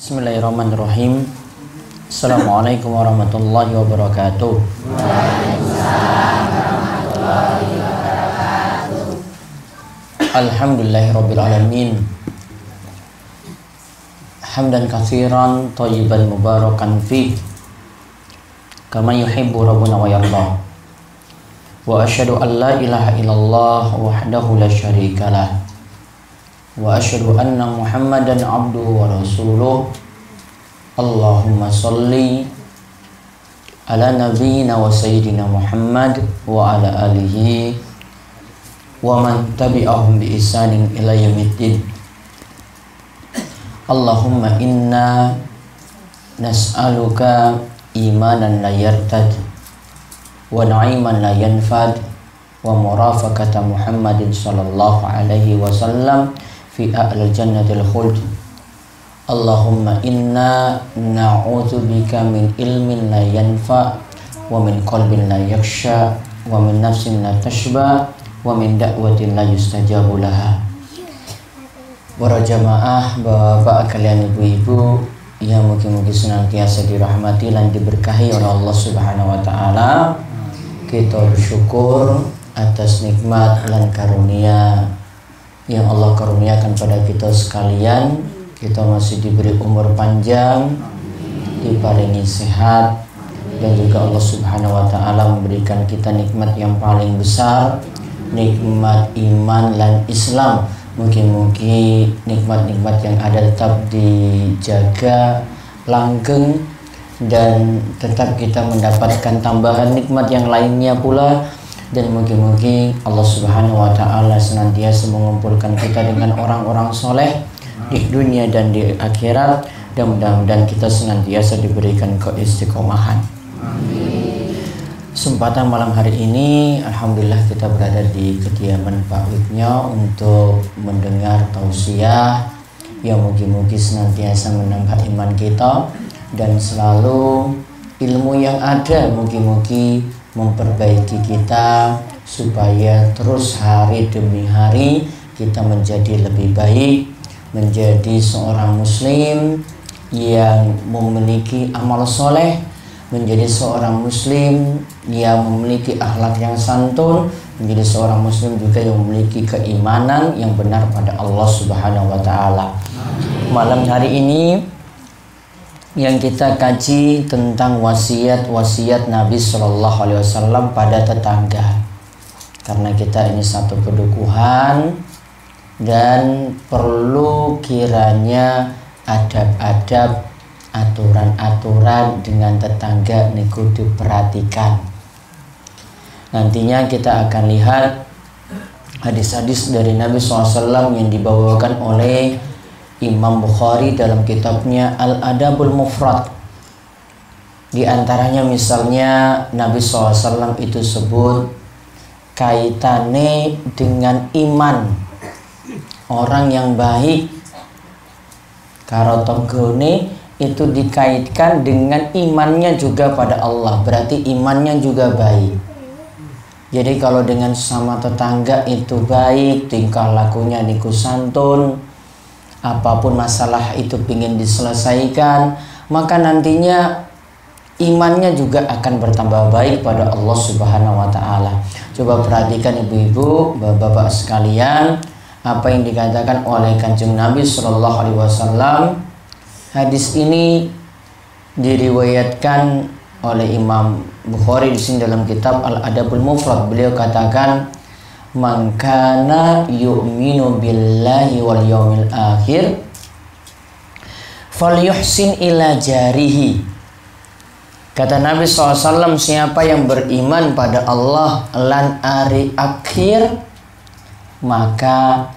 Bismillahirrahmanirrahim. Assalamualaikum warahmatullahi wabarakatuh. Waalaikumsalam warahmatullahi wabarakatuh. Alhamdulillahirabbil alamin. Hamdan katsiran thayyiban mubarakan fi kama yuhibbu rabbuna wa yarda. Wa asyhadu an la ilaha illallah wahdahu la syarikalah. Wa asyhadu anna Muhammadan abduhu wa rasuluh. Allahumma sholli ala nabiyyina wa sayyidina Muhammad wa ala alihi wa man tabi'ahum bi ihsanin ila yaumiddin. Allahumma inna nas'aluka imanan la yartad wa na'iman la yanfad wa murafaqata Muhammadin sallallahu alaihi wasallam fi a'lal jannatil khuld. Allahumma inna na'udzubika min ilmin la yanfa wa min qalbin la yakhsha wa min nafsin la tashba wa min da'watin la yustajabu laha. Para jamaah, bapak kalian, ibu-ibu yang mungkin senantiasa dirahmati dan diberkahi oleh Allah Subhanahu wa taala. Kita bersyukur atas nikmat dan karunia yang Allah karuniakan pada kita sekalian. Kita masih diberi umur panjang, diparingi sehat, dan juga Allah Subhanahu wa taala memberikan kita nikmat yang paling besar, nikmat iman dan Islam. Mungkin-mungkin nikmat-nikmat yang ada tetap dijaga langgeng, dan tetap kita mendapatkan tambahan nikmat yang lainnya pula. Dan mungkin-mungkin Allah Subhanahu wa taala senantiasa mengumpulkan kita dengan orang-orang soleh di dunia dan di akhirat, dan mudah-mudahan kita senantiasa diberikan keistiqomahan. Amin. Kesempatan malam hari ini, alhamdulillah kita berada di kediaman Pak Wibnya untuk mendengar tausiah yang mungkin-mungkin senantiasa menambah iman kita, dan selalu ilmu yang ada mungkin-mungkin memperbaiki kita supaya terus hari demi hari kita menjadi lebih baik, menjadi seorang muslim yang memiliki amal soleh, menjadi seorang muslim yang memiliki akhlak yang santun, menjadi seorang muslim juga yang memiliki keimanan yang benar pada Allah Subhanahu wa taala. Malam hari ini yang kita kaji tentang wasiat-wasiat Nabi Shallallahu Alaihi Wasallam pada tetangga, karena kita ini satu pedukuhan dan perlu kiranya adab-adab, aturan-aturan dengan tetangga niku diperhatikan. Nantinya kita akan lihat hadis-hadis dari Nabi SAW yang dibawakan oleh Imam Bukhari dalam kitabnya Al-Adabul Mufrad. Di antaranya misalnya Nabi SAW itu sebut kaitannya dengan iman orang yang baik. Karo tonggone itu dikaitkan dengan imannya juga pada Allah, berarti imannya juga baik. Jadi kalau dengan sama tetangga itu baik, tingkah lakunya niku santun, apapun masalah itu ingin diselesaikan, maka nantinya imannya juga akan bertambah baik pada Allah Subhanahu wa taala. Coba perhatikan ibu-ibu, bapak-bapak sekalian, apa yang dikatakan oleh Kanjeng Nabi Shallallahu Alaihi Wasallam. Hadis ini diriwayatkan oleh Imam Bukhari di sini dalam kitab Al-Adabul Mufrad. Beliau katakan, man kana yu'minu billahi wal yawmil akhir falyuhsin ila jarihi. Kata Nabi SAW, siapa yang beriman pada Allah lan hari akhir, maka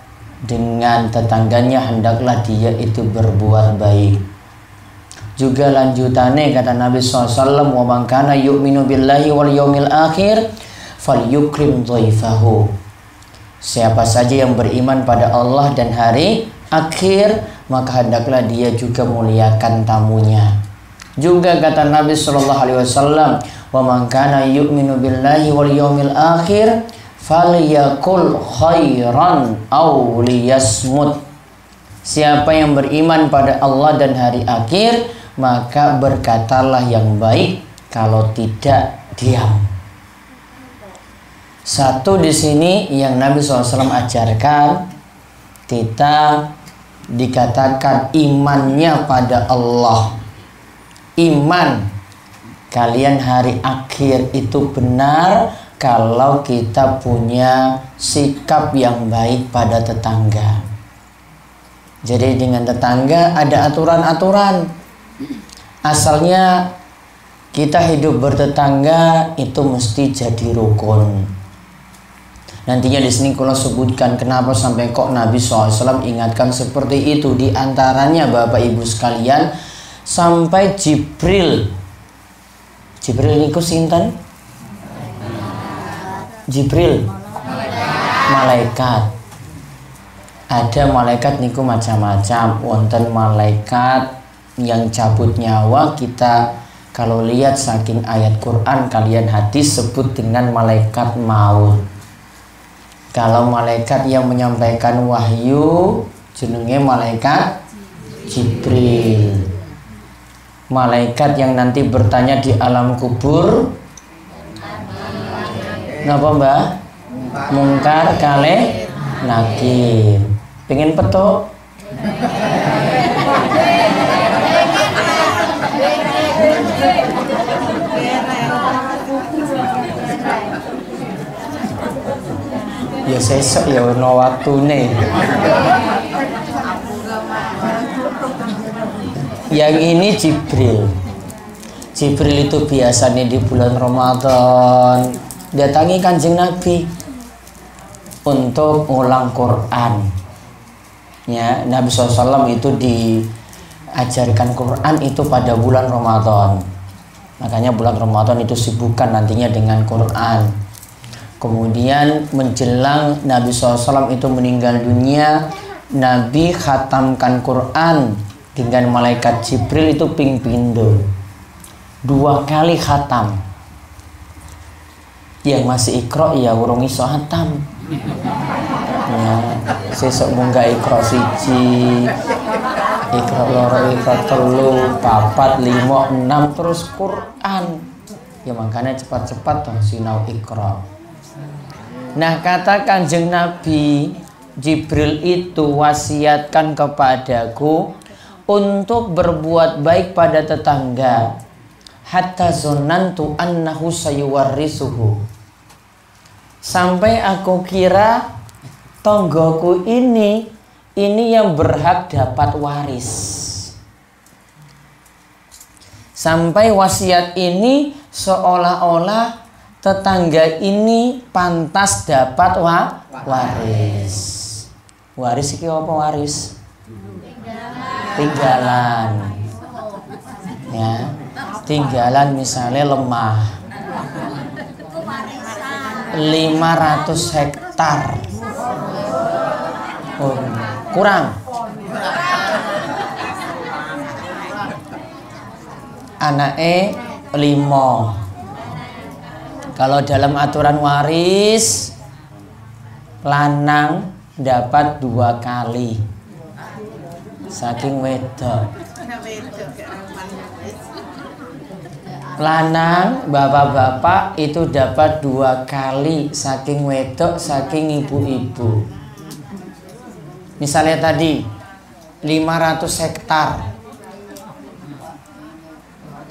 dengan tetangganya hendaklah dia itu berbuat baik. Juga lanjutannya kata Nabi SAW, wa man kana yu'minu billahi wal yawmil akhir falyukrim dhaifahu. Siapa saja yang beriman pada Allah dan hari akhir, maka hendaklah dia juga muliakan tamunya. Juga kata Nabi Shallallahu Alaihi Wasallam, wa man kana yu'minu billahi wal yawmil akhir falyakul khairan aw liyasmut. Siapa yang beriman pada Allah dan hari akhir, maka berkatalah yang baik, kalau tidak diam. Satu di sini yang Nabi SAW ajarkan, kita dikatakan imannya pada Allah. Iman kalian hari akhir itu benar kalau kita punya sikap yang baik pada tetangga. Jadi dengan tetangga ada aturan-aturan. Asalnya kita hidup bertetangga itu mesti jadi rukun. Nantinya di sini kalau sebutkan kenapa sampai kok Nabi SAW ingatkan seperti itu. Di antaranya Bapak Ibu sekalian, sampai Jibril niku sinten? Jibril malaikat. Ada malaikat niku macam-macam. Wonten malaikat yang cabut nyawa, kita kalau lihat saking ayat Quran kalian hadis sebut dengan malaikat maut. Kalau malaikat yang menyampaikan wahyu jenenge malaikat Jibril. Malaikat yang nanti bertanya di alam kubur, napa Mbah? Mungkar kalih nakir. Pengen petuk? Ya sesuk ya ono waktune. Yang ini Jibril. Jibril itu biasanya di bulan Ramadan datangi Kanjeng Nabi untuk ulang Quran. Ya, Nabi SAW itu diajarkan Quran itu pada bulan Ramadan. Makanya bulan Ramadan itu sibukkan nantinya dengan Quran. Kemudian menjelang Nabi SAW itu meninggal dunia, Nabi khatamkan Quran dengan malaikat Jibril itu ping pindho. 2 kali khatam. Yang masih Iqra ya urung iso khatam. Ya, sesuk munggah Iqra 1, Iqra 2, Iqra 3, 4, 5, 6 terus Quran. Ya makanya cepat-cepat dong sinau Iqra. Nah, kata Kanjeng Nabi, Jibril itu wasiatkan kepadaku untuk berbuat baik pada tetangga, hatta zonantu annahu sayuwarrisuhu, sampai aku kira tonggoku ini yang berhak dapat waris. Sampai wasiat ini seolah-olah tetangga ini pantas dapat waris. Waris iki apa waris? Tinggalan. Ya, tinggalan misalnya lemah 500 hektar. Oh, kurang. Anake 5. Kalau dalam aturan waris, lanang dapat 2 kali saking wedok. Lanang bapak-bapak itu dapat 2 kali saking wedok, saking ibu-ibu. Misalnya tadi 500 hektar,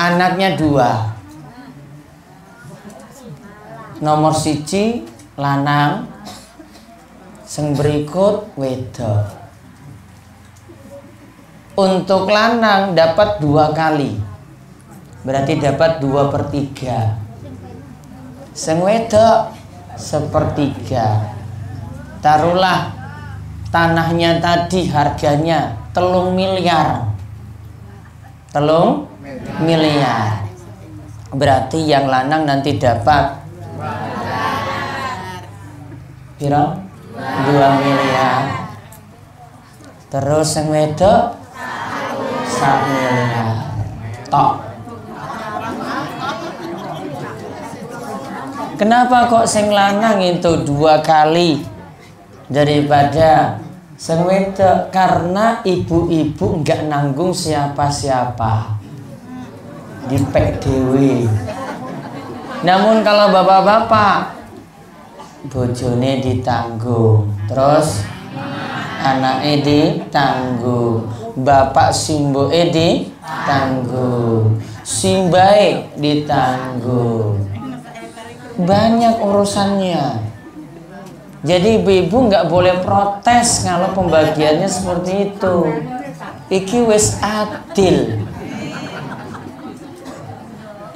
anaknya 2. Nomor 1 lanang, sing berikut wedok. Untuk lanang dapat 2 kali, berarti dapat 2/3. Sing wedok 1/3. Taruhlah tanahnya tadi harganya 3 miliar. 3 miliar. Berarti yang lanang nanti dapat piro? 2 miliar. Terus yang wedok 1 miliar. Tok. Kenapa kok sing lanang itu 2 kali daripada Sing wedok karena ibu-ibu nggak nanggung siapa-siapa. Dipek dhewe. Namun kalau bapak-bapak bojone ditanggung, terus anake ditanggung, bapak simboke ditanggung, simbae ditanggung. Banyak urusannya. Jadi ibu-ibu nggak boleh protes kalau pembagiannya seperti itu. Iki wis adil.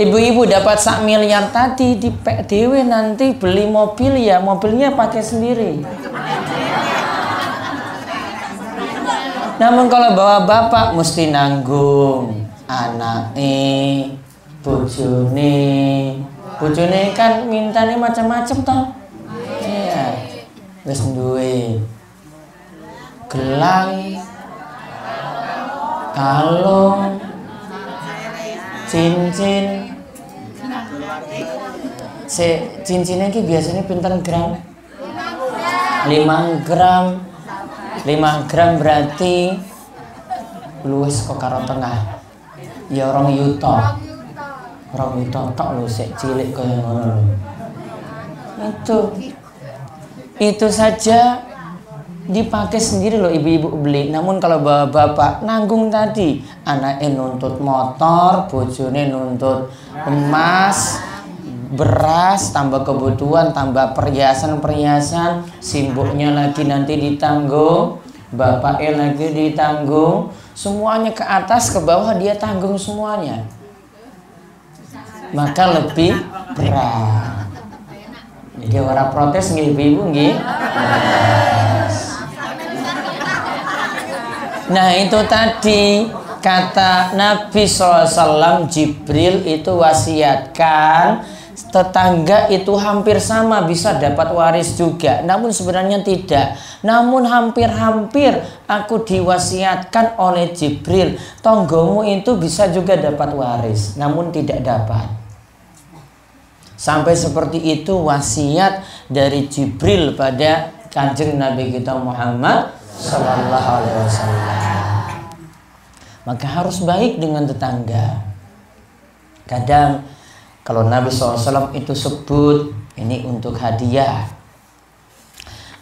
Ibu-ibu dapat 1 miliar tadi di PDW, nanti beli mobil ya mobilnya pakai sendiri. Namun kalau bawa bapak mesti nanggung anake, bojone kan mintanya macam-macam toh. Iya. Wis duwe gelang, kalung, cincin. Cincinnya ki biasanya pinten gram? 5 gram. 5 gram berarti luwes kok karo tengah. Ya 2 yuta. 2 yuta tok lho sik cilik kaya ngono lho. Itu saja dipakai sendiri loh ibu-ibu beli. Namun kalau bapak nanggung tadi, anaknya nuntut motor, bojone nuntut emas, beras, tambah kebutuhan, tambah perhiasan, simboknya lagi nanti ditanggung, bapaknya lagi ditanggung, semuanya ke atas ke bawah dia tanggung semuanya. Maka lebih berat. Jadi orang protes nggih ibu nggih. Nah itu tadi kata Nabi SAW, Jibril itu wasiatkan tetangga itu hampir sama bisa dapat waris juga. Namun sebenarnya tidak. Namun hampir-hampir aku diwasiatkan oleh Jibril, tonggomu itu bisa juga dapat waris. Namun tidak dapat. Sampai seperti itu wasiat dari Jibril pada Kanjeng Nabi kita Muhammad Sallallahu Alaihi Wasallam. Maka harus baik dengan tetangga. Kadang kalau Nabi SAW itu sebut ini untuk hadiah,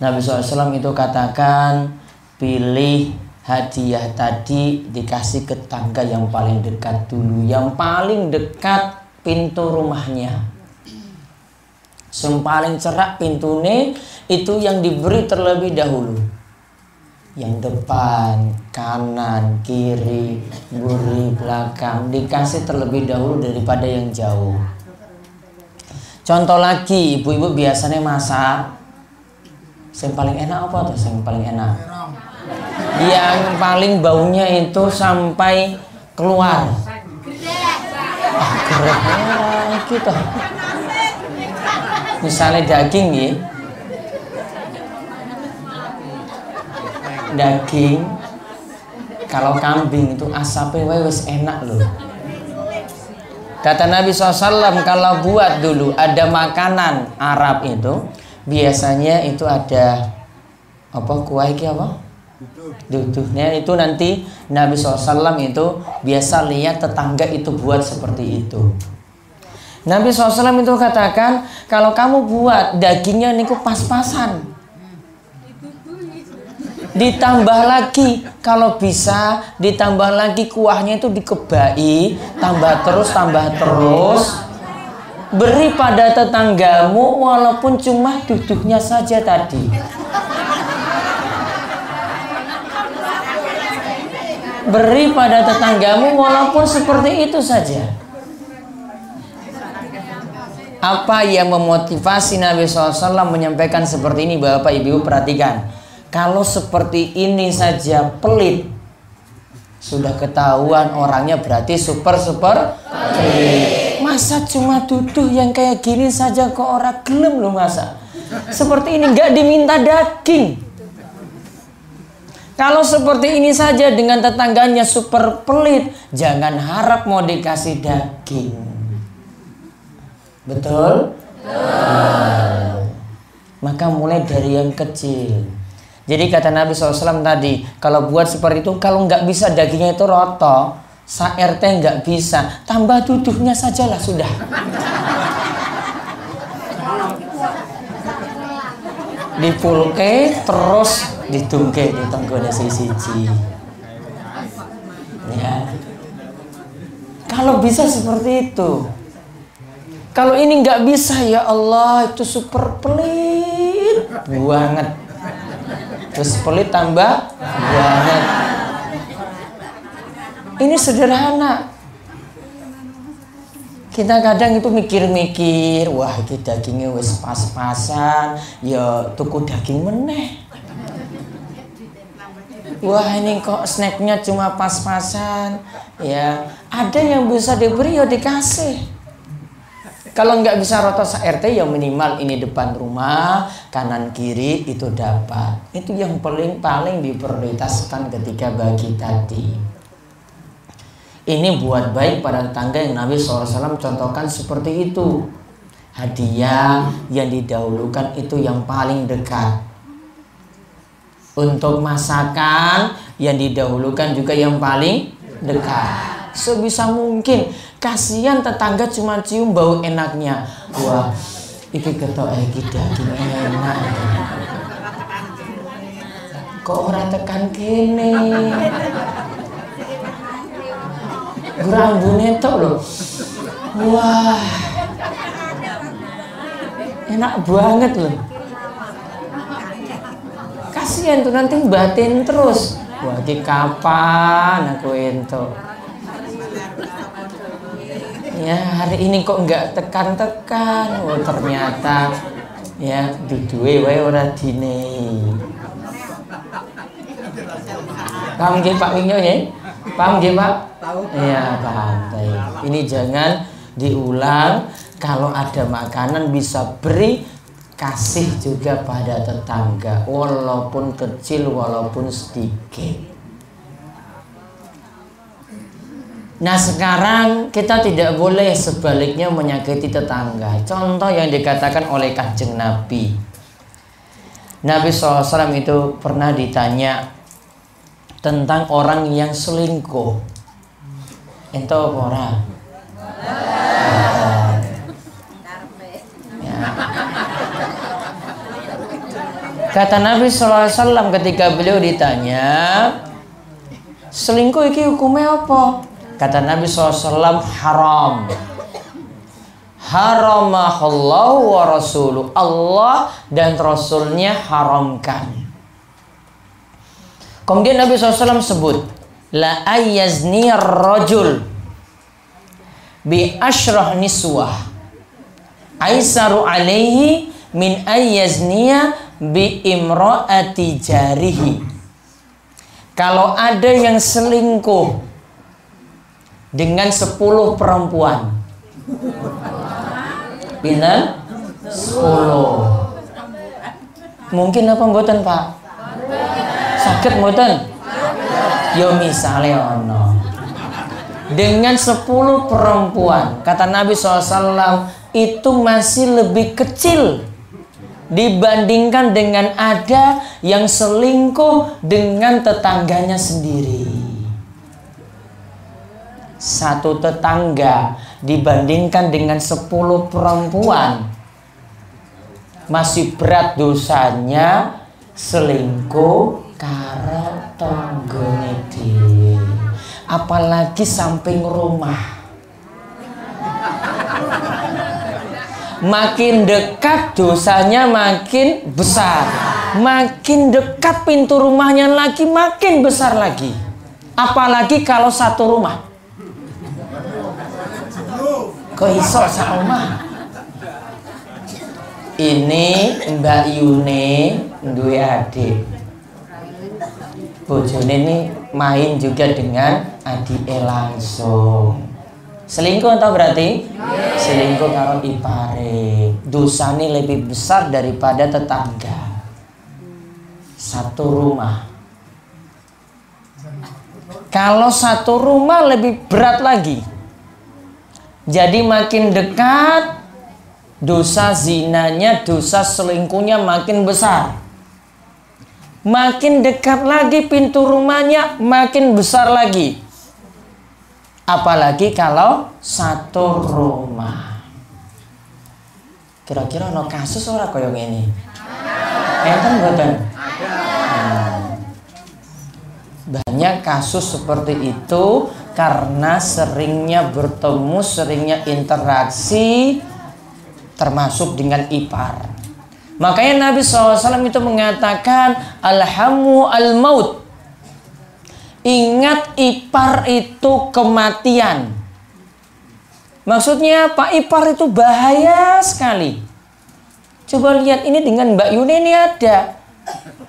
Nabi SAW itu katakan pilih hadiah tadi dikasih ke tetangga yang paling dekat dulu, yang paling dekat pintu rumahnya. Yang paling cerak pintunya itu yang diberi terlebih dahulu. Yang depan, kanan, kiri, buri, belakang dikasih terlebih dahulu daripada yang jauh. Contoh lagi, ibu-ibu biasanya masak. Yang paling enak apa tuh? Yang paling enak? Yang paling baunya itu sampai keluar. Keren gitu. Misalnya daging ya. Daging kalau kambing itu asapnya wes enak loh. Kata Nabi SAW kalau buat dulu ada makanan Arab itu biasanya itu ada apa kuah iki apa? Duduhnya itu nanti Nabi SAW itu biasa lihat tetangga itu buat seperti itu. Nabi SAW itu katakan kalau kamu buat dagingnya niku pas-pasan. Ditambah lagi kalau bisa ditambah lagi kuahnya itu dikebai, tambah terus beri pada tetanggamu walaupun cuma duduknya saja tadi. Beri pada tetanggamu walaupun seperti itu saja. Apa yang memotivasi Nabi SAW menyampaikan seperti ini? Bapak Ibu perhatikan. Kalau seperti ini saja pelit, sudah ketahuan orangnya berarti super pelit. Masa cuma duduk yang kayak gini saja kok orang gelem loh masa. Seperti ini nggak diminta daging. Kalau seperti ini saja dengan tetangganya super pelit, jangan harap mau dikasih daging. Betul? Maka mulai dari yang kecil. Jadi kata Nabi SAW tadi, kalau buat seperti itu, kalau nggak bisa dagingnya itu roto, sa-RT nggak bisa, tambah duduknya sajalah sudah. Dipulke terus ditungke di tenggone siji. Ya. Kalau bisa seperti itu. Kalau ini nggak bisa, ya Allah, itu super pelit banget. Terus pelit tambah banget. Ini sederhana. Kita kadang itu mikir-mikir, wah ini dagingnya wis pas-pasan, ya tuku daging meneh. Wah ini kok snacknya cuma pas-pasan, ya ada yang bisa diberi ya dikasih. Kalau nggak bisa roto sa-RT ya minimal ini depan rumah, kanan kiri itu dapat. Itu yang paling diprioritaskan ketika bagi tadi. Ini buat baik pada tetangga yang Nabi SAW contohkan seperti itu. Hadiah yang didahulukan itu yang paling dekat. Untuk masakan yang didahulukan juga yang paling dekat. Sebisa mungkin. Kasihan tetangga cuma cium bau enaknya. Wah, iki ketok iki daging enak. Kok ora tekan kene? Rambune tok lho. Wah. Enak banget loh. Kasihan tuh nanti batin terus. Wah, iki kapan aku entuk? Ya, hari ini kok enggak tekan-tekan. Oh, ternyata ya duduhe wae ora dinehi. Paham nggih Pak Winyo ya? Paham nggih Pak? Iya, paham. Ini jangan diulang. Kalau ada makanan bisa beri, kasih juga pada tetangga, walaupun kecil, walaupun sedikit. Nah sekarang kita tidak boleh sebaliknya menyakiti tetangga. Contoh yang dikatakan oleh Kanjeng Nabi. Nabi SAW itu pernah ditanya tentang orang yang selingkuh. Ento apa ora? Ya. Kata Nabi SAW ketika beliau ditanya, selingkuh iki hukumnya apa? Kata Nabi SAW, haram. Haramahallahu wa rasuluh. Allah dan Rasulnya haramkan. Kemudian Nabi SAW sebut, la ayyazni ar-rajul bi asyrah niswah aisaru alaihi min ayyazniya bi imra'ati jarihi. Kalau ada yang selingkuh dengan 10 perempuan, pinten? 10. Mungkin apa mboten Pak? Sakit mboten? Yo misalnya ono dengan 10 perempuan, kata Nabi SAW, itu masih lebih kecil dibandingkan dengan ada yang selingkuh dengan tetangganya sendiri. Satu tetangga dibandingkan dengan 10 perempuan masih berat dosanya selingkuh karo tanggane dhewe, apalagi samping rumah. Makin dekat dosanya makin besar, makin dekat pintu rumahnya lagi makin besar lagi, apalagi kalau satu rumah. Kok iso sak omah? Ini Mbak Yune duwe adik. Bojone ini main juga dengan adike langsung. Selingkuh atau berarti? Selingkuh karo ipare. Dosane lebih besar daripada tetangga. Satu rumah. Kalau satu rumah lebih berat lagi. Jadi makin dekat, dosa zinanya, dosa selingkuhnya makin besar. makin dekat lagi pintu rumahnya, makin besar lagi. Apalagi kalau satu rumah. Kira-kira ono kasus ora koyo ngene? Enten mboten? Banyak kasus seperti itu karena seringnya bertemu, seringnya interaksi, termasuk dengan ipar. Makanya Nabi SAW itu mengatakan alhamu al-maut. Ingat ipar itu kematian. Maksudnya Pak Ipar itu bahaya sekali. Coba lihat ini dengan Mbak Yuni ini ada.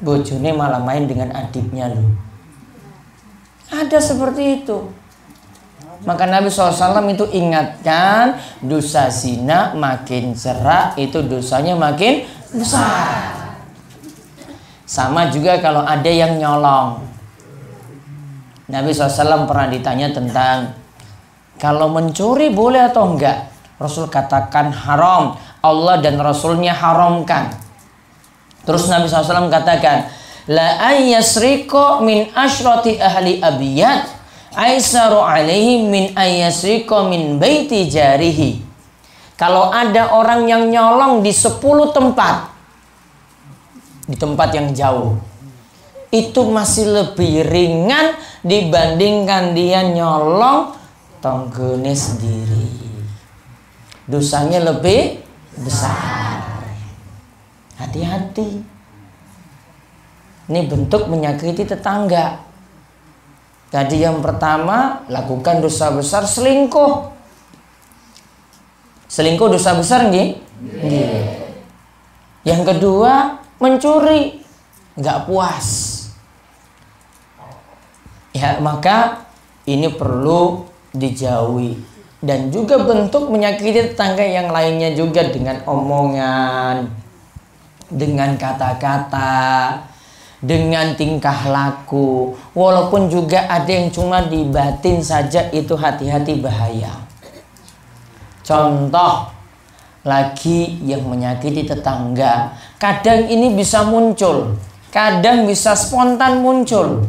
Bojone malah main dengan adiknya loh. Ada seperti itu. Maka Nabi SAW itu ingatkan, dosa zina makin cerak itu dosanya makin besar. Sama juga kalau ada yang nyolong. Nabi SAW pernah ditanya tentang kalau mencuri boleh atau enggak. Rasul katakan haram. Allah dan Rasulnya haramkan. Terus Nabi SAW katakan, la ayyasriko min asyrati ahli abiyat aisaru alaihi min ayyasriko min baiti jarihi. Kalau ada orang yang nyolong di 10 tempat, di tempat yang jauh, itu masih lebih ringan dibandingkan dia nyolong tonggone sendiri. Dosanya lebih besar. Hati-hati. Ini bentuk menyakiti tetangga. Tadi yang pertama, lakukan dosa besar selingkuh. Selingkuh dosa besar nggih? Nggih. Yang kedua, mencuri. Nggak puas. Ya, maka ini perlu dijauhi. Dan juga bentuk menyakiti tetangga yang lainnya juga dengan omongan, dengan kata-kata, dengan tingkah laku. Walaupun juga ada yang cuma di batin saja, itu hati-hati bahaya. Contoh lagi yang menyakiti tetangga, kadang ini bisa muncul, kadang bisa spontan muncul.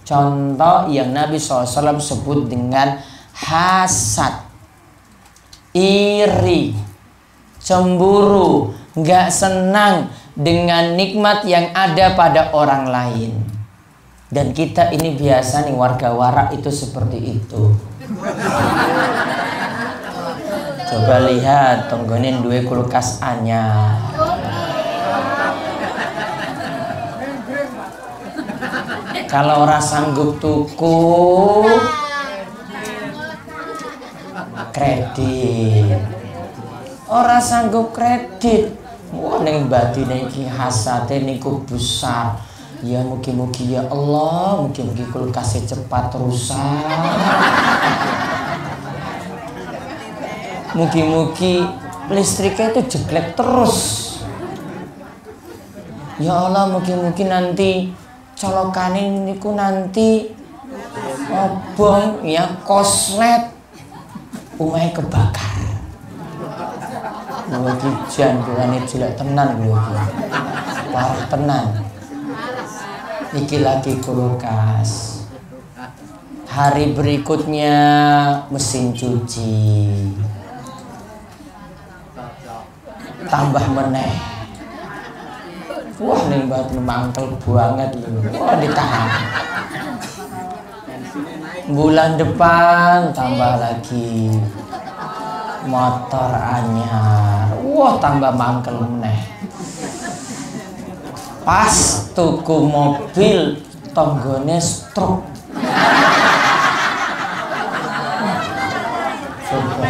Contoh yang Nabi SAW sebut dengan hasad, iri, cemburu, nggak senang dengan nikmat yang ada pada orang lain. Dan kita ini biasa nih warga warak itu seperti itu. Coba lihat tonggonin duwe kulkas anyar. Kalau orang sanggup tuku kredit, orang sanggup kredit. Wah, neng batine iki hasate niku besar. Ya mugi-mugi ya Allah, mugi-mugi kulkasnya cepat rusak. Mugi-mugi listriknya itu jeglek terus. Ya Allah, mugi-mugi nanti colokanin niku nanti obong ya koslet umai kebakar. Mugi jan bulane jelek tenan lho iki. Parah tenan. Iki lagi kulkas. Hari berikutnya mesin cuci. Tambah meneh. Wah, ning banget mangkel banget lho. Wah, ditahan. Bulan depan tambah lagi. Motor anyar. Wah, tambah mangkel meneh. Pas tuku mobil tonggone stroke. Coba.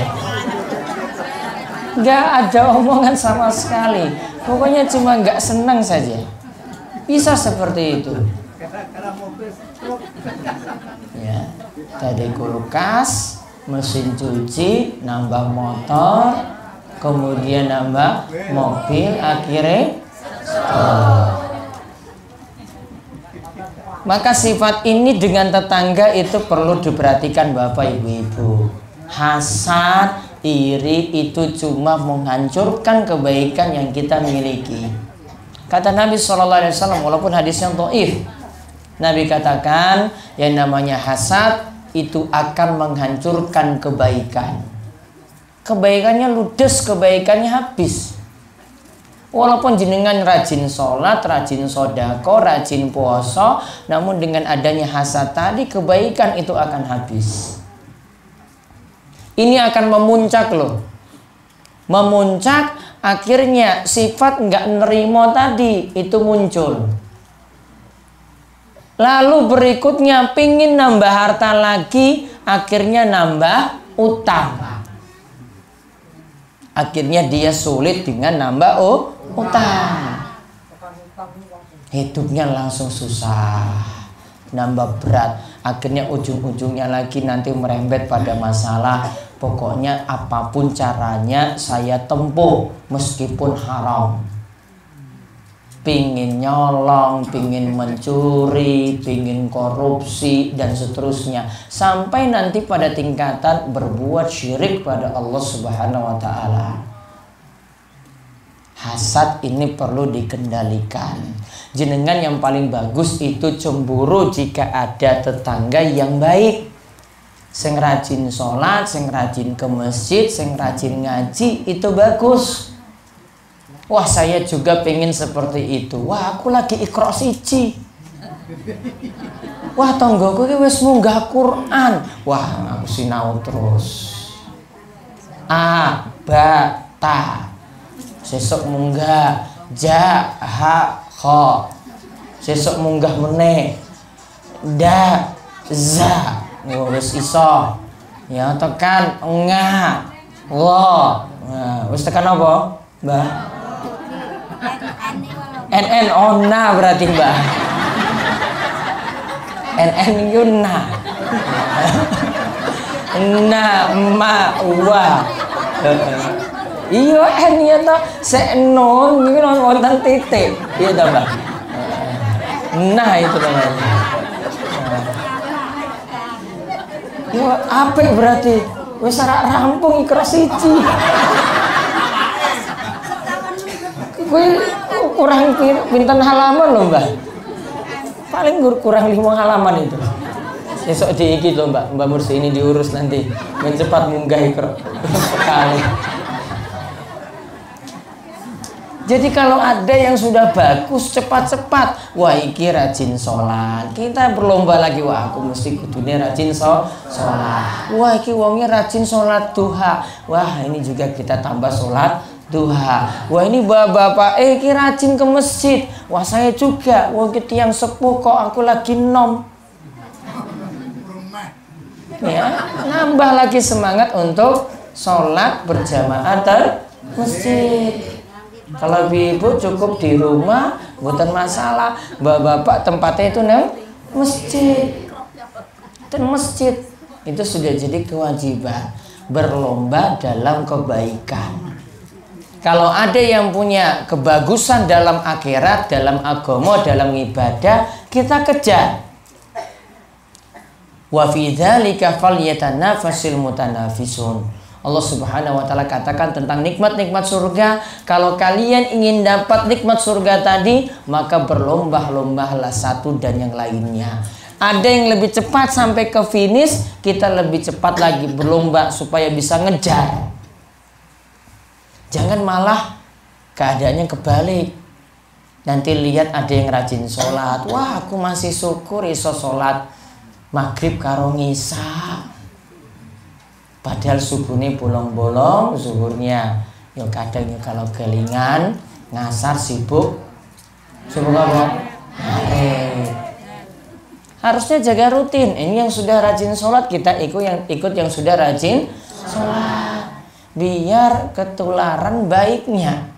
Nggak ada omongan sama sekali. Pokoknya cuma nggak senang saja. Bisa seperti itu. Ya, tadi kulkas, mesin cuci, nambah motor, kemudian nambah mobil, akhirnya Maka sifat ini dengan tetangga itu perlu diperhatikan Bapak Ibu-ibu. Hasad, iri itu cuma menghancurkan kebaikan yang kita miliki. Kata Nabi SAW, walaupun hadisnya dhaif, Nabi katakan yang namanya hasad itu akan menghancurkan kebaikan. Kebaikannya ludes, kebaikannya habis. Walaupun jenengan rajin sholat, rajin sodako, rajin puasa, namun dengan adanya hasad tadi, kebaikan itu akan habis. Ini akan memuncak loh. Memuncak, akhirnya sifat nggak nerimo tadi itu muncul. Lalu berikutnya pingin nambah harta lagi, akhirnya nambah utang. Akhirnya dia sulit dengan nambah utang. Hidupnya langsung susah, nambah berat. Akhirnya ujung-ujungnya lagi nanti merembet pada masalah. Pokoknya apapun caranya saya tempuh meskipun haram. Pingin nyolong, pingin mencuri, pingin korupsi, dan seterusnya. Sampai nanti pada tingkatan berbuat syirik pada Allah Subhanahu wa ta'ala. Hasad ini perlu dikendalikan. Jenengan yang paling bagus itu cemburu jika ada tetangga yang baik. Sing rajin sholat, sing rajin ke masjid, sing rajin ngaji, itu bagus. Wah, saya juga pengen seperti itu. Wah, aku lagi Iqra siji. Wah, tonggoku ki wis munggah Quran. Wah, aku sinau terus. A, ba, ta. Sesuk munggah ja, ha, kha. Sesuk munggah meneh da, za. Wis iso. Ya tekan nga, lo. Nah, wis tekan apa, Mbah? NN ona berarti Mbak. NN yuna. Na ma wa. Iya N ya toh senon iki wonten titik. Iya toh Mbak. Nah itu namanya. Yo apik berarti wis ora rampung Iqra siji. Kowe kurang pinten halaman loh Mbak. Paling kurang 5 halaman itu. Besok diiki loh Mbak Mursi ini diurus nanti. Mencepat munggah Iqra sekali. Jadi kalau ada yang sudah bagus cepat-cepat, wah iki rajin sholat, kita berlomba lagi, wah aku mesti kudune rajin sholat. Wah iki wongnya rajin sholat duha, wah ini juga kita tambah sholat duha. Wah ini bapak iki rajin ke masjid, wah saya juga, wah gitu yang sepuh kok aku lagi nom. Ya, nambah lagi semangat untuk sholat berjamaah masjid. Kalau ibu cukup di rumah, bukan masalah. Bapak tempatnya itu nang masjid. Dan masjid itu sudah jadi kewajiban berlomba dalam kebaikan. Kalau ada yang punya kebagusan dalam akhirat, dalam agama, dalam ibadah, kita kejar. Wa fi dzalika falyatanafasil mutanafisun. Allah Subhanahu wa ta'ala katakan tentang nikmat-nikmat surga, kalau kalian ingin dapat nikmat surga tadi, maka berlomba-lombalah satu dan yang lainnya. Ada yang lebih cepat sampai ke finish, kita lebih cepat lagi berlomba supaya bisa ngejar. Jangan malah keadaannya kebalik. Nanti lihat ada yang rajin sholat, wah aku masih syukur iso sholat maghrib karo ngisa. Padahal subuhnya bolong-bolong, zuhurnya ya kadang ya kalau kelingan, ngasar sibuk apa? Harusnya jaga rutin. Ini yang sudah rajin sholat, kita ikut yang sudah rajin sholat, biar ketularan baiknya.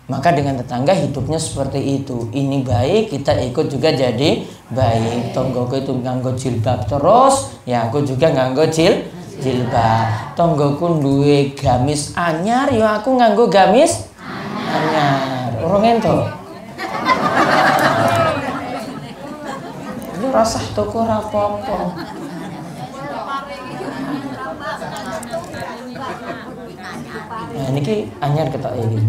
Maka dengan tetangga hidupnya seperti itu. Ini baik, kita ikut juga jadi baik. Tonggoku itu nganggo jilbab terus, ya aku juga nganggo jilbab. Tonggoku duwe gamis anyar, ya aku nganggo gamis anyar. Urung ento. Ini rasah toko rapopo. Nah, ini anyar ketok iki.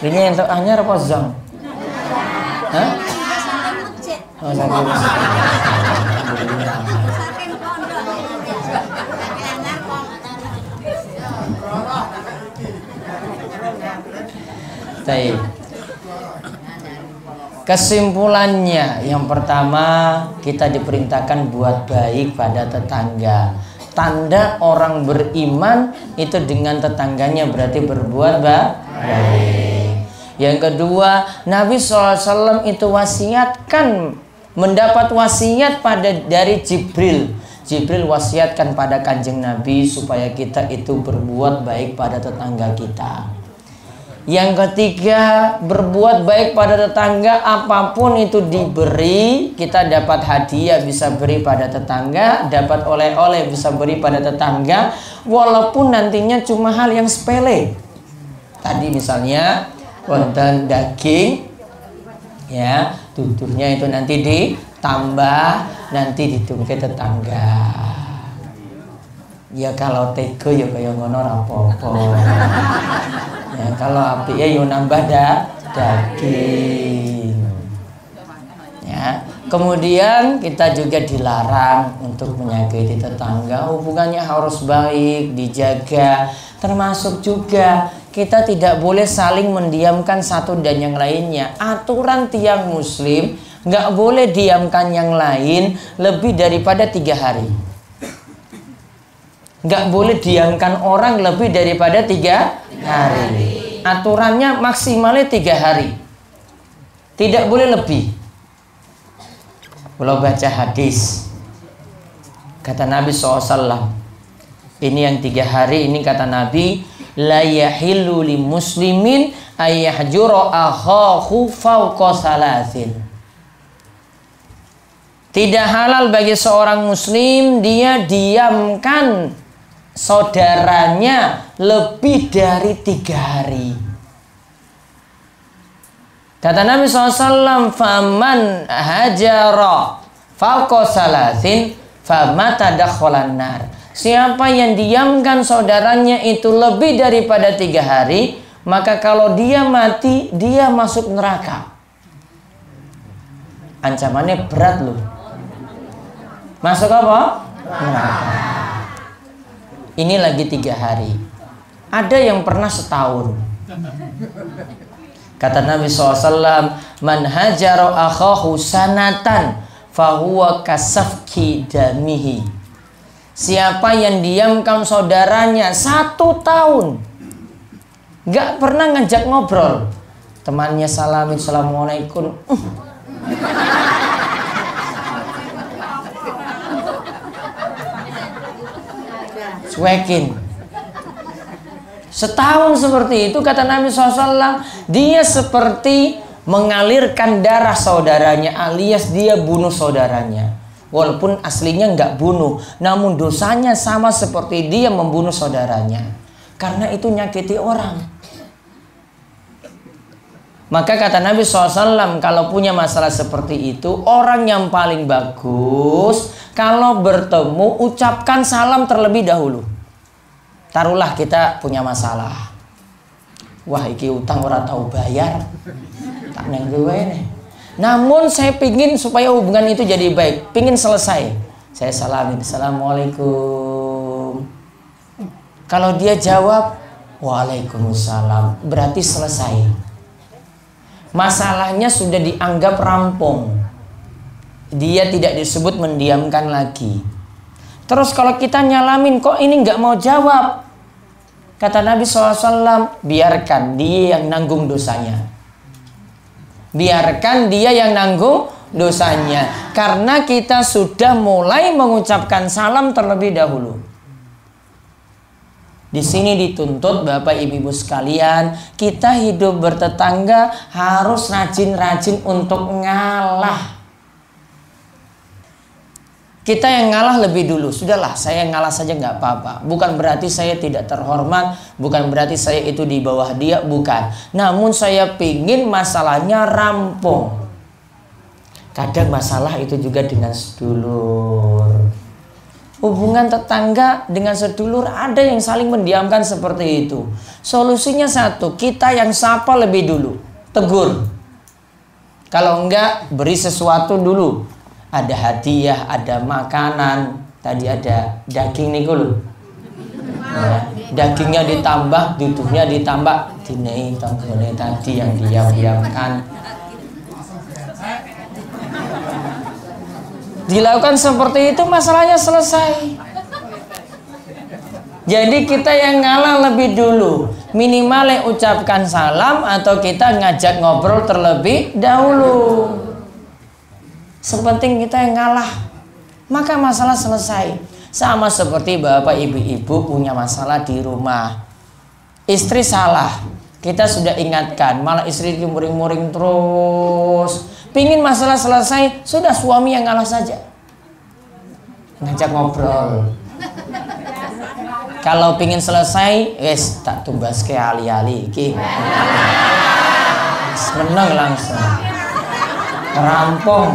Ini yang anyar apa zong? Hah? Oh, Baik. Kesimpulannya, yang pertama kita diperintahkan buat baik pada tetangga. Tanda orang beriman itu dengan tetangganya berarti berbuat baik. Yang kedua, Nabi SAW itu wasiatkan, mendapat wasiat dari Jibril. Jibril wasiatkan pada kanjeng Nabi supaya kita itu berbuat baik pada tetangga kita. Yang ketiga, berbuat baik pada tetangga, apapun itu diberi, kita dapat hadiah bisa beri pada tetangga, dapat oleh-oleh bisa beri pada tetangga, walaupun nantinya cuma hal yang sepele. Tadi misalnya wonten daging, ya, tuturnya itu nanti ditambah, nanti ditungke tetangga. Ya kalau tega ya kaya ngono rapopo. Ya, kalau api ya yo nambah daging. Ya, kemudian kita juga dilarang untuk menyakiti tetangga. Hubungannya harus baik, dijaga. Termasuk juga kita tidak boleh saling mendiamkan satu dan yang lainnya. Aturan tiang muslim nggak boleh diamkan yang lain lebih daripada 3 hari. Nggak boleh diamkan orang lebih daripada 3 hari. Aturannya maksimalnya 3 hari. Tidak boleh lebih. Kalau baca hadis, kata Nabi SAW, ini yang 3 hari ini kata Nabi, la yahillu li muslimin ayyahjura akhahu fawqa salasin. Tidak halal bagi seorang muslim dia diamkan saudaranya lebih dari 3 hari. Kata Nabi SAW, faman hajara fawqa salasin famata dakhalan nar. Siapa yang diamkan saudaranya itu lebih daripada 3 hari, maka kalau dia mati, dia masuk neraka. Ancamannya berat loh. Masuk apa? Neraka. Ini lagi 3 hari. Ada yang pernah setahun. Kata Nabi SAW, man hajara akhahu sanatan fahuwa kasafki damihi. Siapa yang diamkan saudaranya 1 tahun, gak pernah ngajak ngobrol, temannya salamin, assalamualaikum, cuekin. Setahun seperti itu, kata Nabi SAW, dia seperti mengalirkan darah saudaranya, alias dia bunuh saudaranya. Walaupun aslinya nggak bunuh, namun dosanya sama seperti dia membunuh saudaranya. Karena itu nyakiti orang. Maka kata Nabi SAW, kalau punya masalah seperti itu, orang yang paling bagus, kalau bertemu, ucapkan salam terlebih dahulu. Taruhlah kita punya masalah. Wah, iki utang ora tahu bayar. Tak neng gue nih. Namun saya pingin supaya hubungan itu jadi baik, pingin selesai. Saya salamin, assalamualaikum. Kalau dia jawab, waalaikumsalam, berarti selesai. Masalahnya sudah dianggap rampung. Dia tidak disebut mendiamkan lagi. Terus kalau kita nyalamin, kok ini nggak mau jawab? Kata Nabi SAW, biarkan dia yang nanggung dosanya. Biarkan dia yang nanggung dosanya. Karena kita sudah mulai mengucapkan salam terlebih dahulu. Di sini dituntut Bapak Ibu sekalian, kita hidup bertetangga harus rajin-rajin untuk ngalah. Kita yang ngalah lebih dulu. Sudahlah, saya ngalah saja nggak apa-apa. Bukan berarti saya tidak terhormat, bukan berarti saya itu di bawah dia, bukan. Namun saya pingin masalahnya rampung. Kadang masalah itu juga dengan sedulur. Hubungan tetangga dengan sedulur ada yang saling mendiamkan seperti itu. Solusinya satu, kita yang sapa lebih dulu, tegur. Kalau enggak, beri sesuatu dulu. Ada hadiah, ada makanan. Tadi ada daging nih loh. Ya, dagingnya ditambah, duduknya ditambah. Dinei tanggone tadi yang diam-diamkan. Dilakukan seperti itu, masalahnya selesai. Jadi kita yang ngalah lebih dulu, minimal ucapkan salam atau kita ngajak ngobrol terlebih dahulu. Sepenting kita yang ngalah, maka masalah selesai. Sama seperti bapak ibu-ibu punya masalah di rumah, istri salah, kita sudah ingatkan, malah istri muring-muring terus. Pingin masalah selesai, sudah suami yang ngalah saja, ngajak ngobrol. Kalau pingin selesai, wes tak tumbas ke ali-ali iki. Menang langsung. Rampung.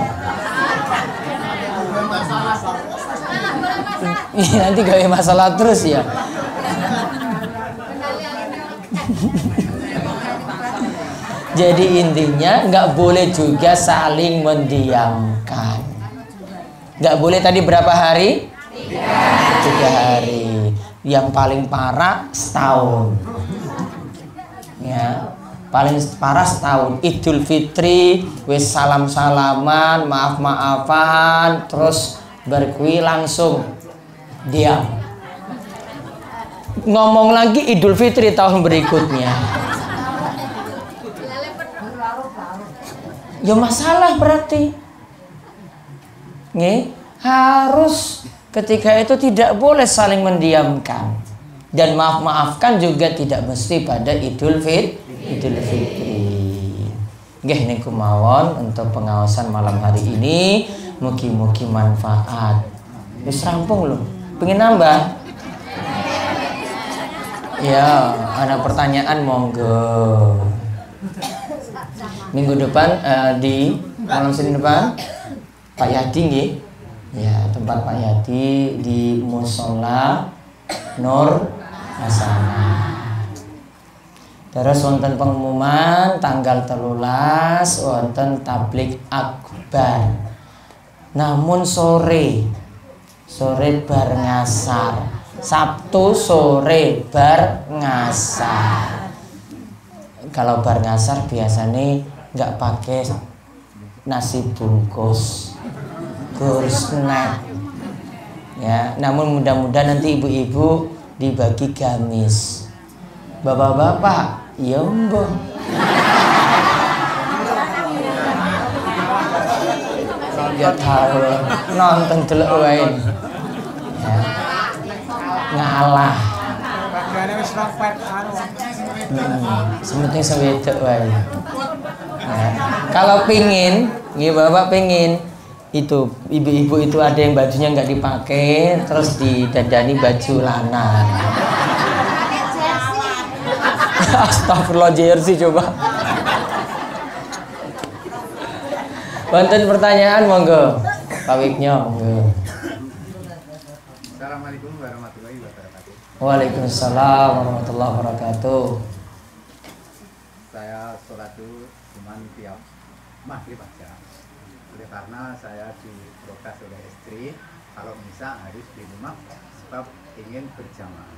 Nanti gawe masalah terus ya. Jadi intinya nggak boleh juga saling mendiamkan. Nggak boleh tadi berapa hari? 3 hari. Yang paling parah setahun. Ya, paling parah setahun. Idul Fitri, wis salam-salaman, maaf-maafan, terus berkui langsung diam. Ngomong lagi Idul Fitri tahun berikutnya. Ya masalah berarti. Nih, harus ketika itu tidak boleh saling mendiamkan. Dan maaf-maafkan juga tidak mesti pada Idul Fitri. Nggih niku mawon untuk pengawasan malam hari ini, mugi-mugi manfaat. Wis rampung lho. Pengen nambah? Ya, ada pertanyaan monggo. Minggu depan di malam Senin depan Pak Yadi nggih. Ya, tempat Pak Yadi di Musola Nur Hasanah. Terus wonten pengumuman tanggal 13 wonten tablik akbar. Namun sore bar ngasar. Sabtu sore bar ngasar. Kalau bar ngasar biasanya nggak pakai nasi bungkus, gur snack. Ya, namun mudah-mudahan nanti ibu-ibu dibagi gamis. Bapak-bapak, ya mbah. Ya tahu, nonton delok wae. Ya. Ngalah. Sementing sewedok wae. Nah, kalau pingin, ya bapak pingin itu ibu-ibu itu ada yang bajunya nggak dipakai, terus didandani baju lanang. Astagfirullah, jersey coba. Wonten pertanyaan monggo, Pak Wiknyo. Assalamualaikum warahmatullahi wabarakatuh. Waalaikumsalam warahmatullahi wabarakatuh. Saya sholat dulu cuman tiap maghrib aja. Oleh karena saya diprotes oleh istri kalau bisa harus di rumah sebab ingin berjamaah.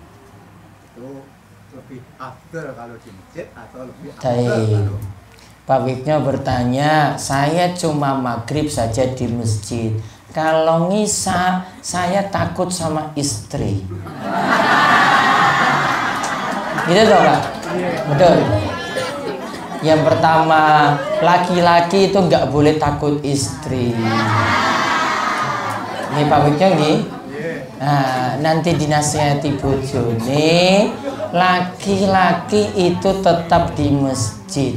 Itu lebih afdal kalau di masjid atau lebih afdal kalau Pak Wiknya bertanya, saya cuma maghrib saja di masjid. Kalau ngisa, saya takut sama istri. Gitu toh Pak? Betul. Yang pertama, laki-laki itu nggak boleh takut istri. Ini Pak Wiknya nih. Nah, nanti dinasihati bojone, laki-laki itu tetap di masjid.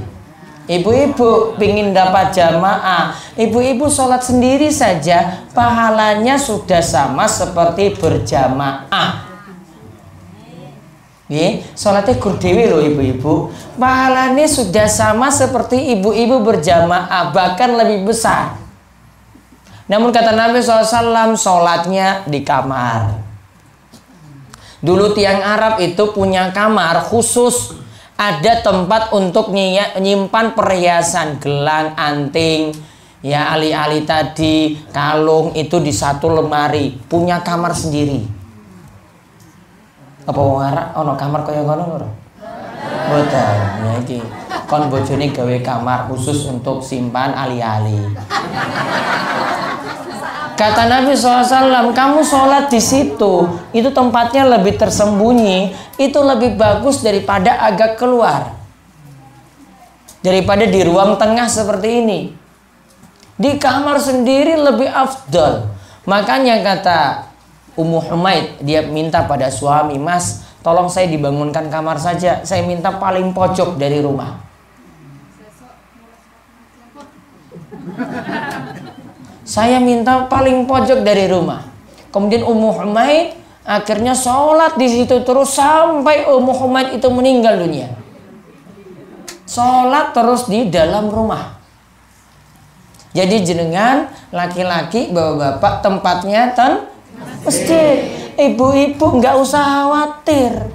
Ibu-ibu pingin dapat jamaah, ibu-ibu sholat sendiri saja, pahalanya sudah sama seperti berjamaah. Sholatnya gur dewe loh ibu-ibu, pahalanya sudah sama seperti ibu-ibu berjamaah, bahkan lebih besar. Namun kata Nabi SAW, sholatnya di kamar. Dulu tiang Arab itu punya kamar khusus, ada tempat untuk nyimpan perhiasan, gelang, anting, ya ali-ali tadi, kalung itu di satu lemari, punya kamar sendiri. Apa wong Arab ono kamar kaya ngono ora? Boten, ya iki. Kon bojone gawe kamar khusus untuk simpan ali-ali. Kata Nabi SAW, kamu sholat di situ, itu tempatnya lebih tersembunyi, itu lebih bagus daripada agak keluar, daripada di ruang tengah seperti ini. Di kamar sendiri lebih afdal. Makanya kata Ummu Humaid, dia minta pada suami, Mas, tolong saya dibangunkan kamar saja, saya minta paling pojok dari rumah. Saya minta paling pojok dari rumah. Kemudian Ummu Humaid akhirnya sholat di situ terus sampai Ummu Humaid itu meninggal dunia. Sholat terus di dalam rumah. Jadi jenengan laki-laki bapak-bapak tempatnya masjid. Ibu-ibu nggak usah khawatir.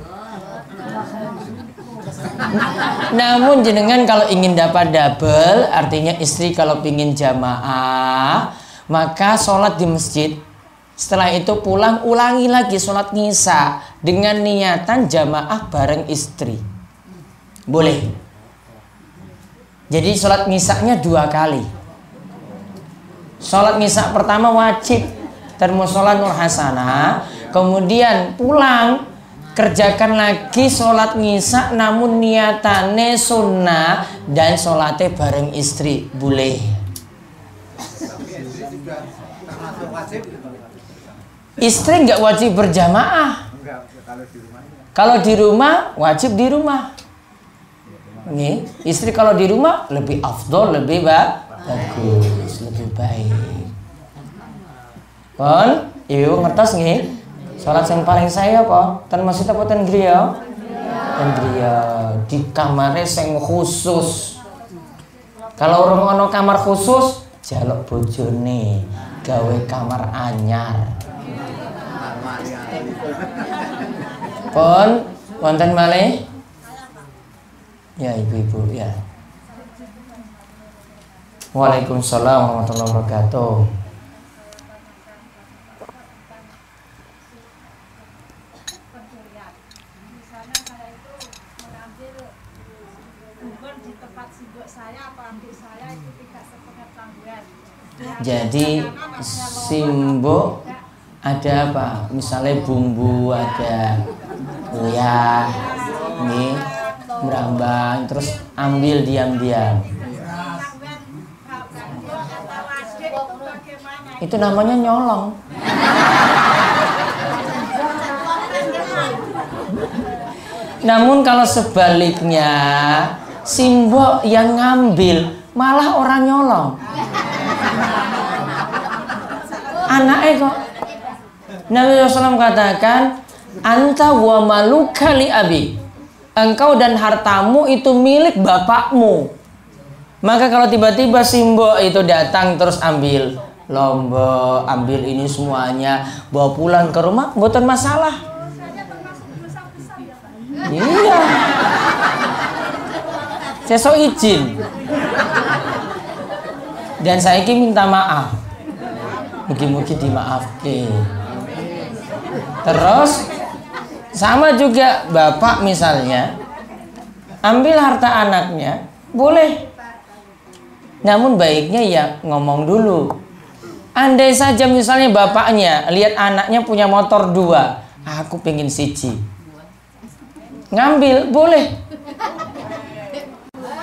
Namun jenengan kalau ingin dapat double, artinya istri kalau ingin jamaah, maka sholat di masjid. Setelah itu pulang ulangi lagi sholat ngisya dengan niatan jamaah bareng istri. Boleh. Jadi sholat ngisyanya 2 kali. Sholat ngisya pertama wajib termusola Nur Hasanah, kemudian pulang kerjakan lagi sholat ngisya namun niatane sunnah dan sholatnya bareng istri. Boleh. Istri nggak wajib berjamaah. Kalau di rumah wajib di rumah. Nih, istri kalau di rumah lebih afdol, lebih bagus, lebih baik. Kon, ibu ngertos nih, sholat yang paling saya apa? Ten masjid apa ten griya? Ten griya di kamarnya sing khusus. Kalau orang ono kamar khusus, jaluk bojone gawe kamar anyar. Pon, wonten malih? Ya ibu-ibu ya. Waalaikumsalam warahmatullahi wabarakatuh. Misalnya saya itu mengambil bukan di tempat simbok saya atau adik saya itu tidak sepengetahuan. Jadi simbok ada apa? Misalnya bumbu ada uyah, nih merambang, terus ambil diam-diam. Itu namanya nyolong. Namun kalau sebaliknya, simbok yang ngambil malah orang nyolong. Anaknya kok. Nabi SAW katakan, anta wa maluka li abi. Engkau dan hartamu itu milik bapakmu. Maka kalau tiba-tiba simbok itu datang terus ambil lombok, ambil ini semuanya, bawa pulang ke rumah, bukan masalah. Iya. Saya so izin. Dan saya ini minta maaf. Mugi-mugi dimaafkan. Terus sama juga bapak misalnya ambil harta anaknya, boleh. Namun baiknya ya ngomong dulu. Andai saja misalnya bapaknya lihat anaknya punya motor 2, aku pengen siji, ngambil, boleh.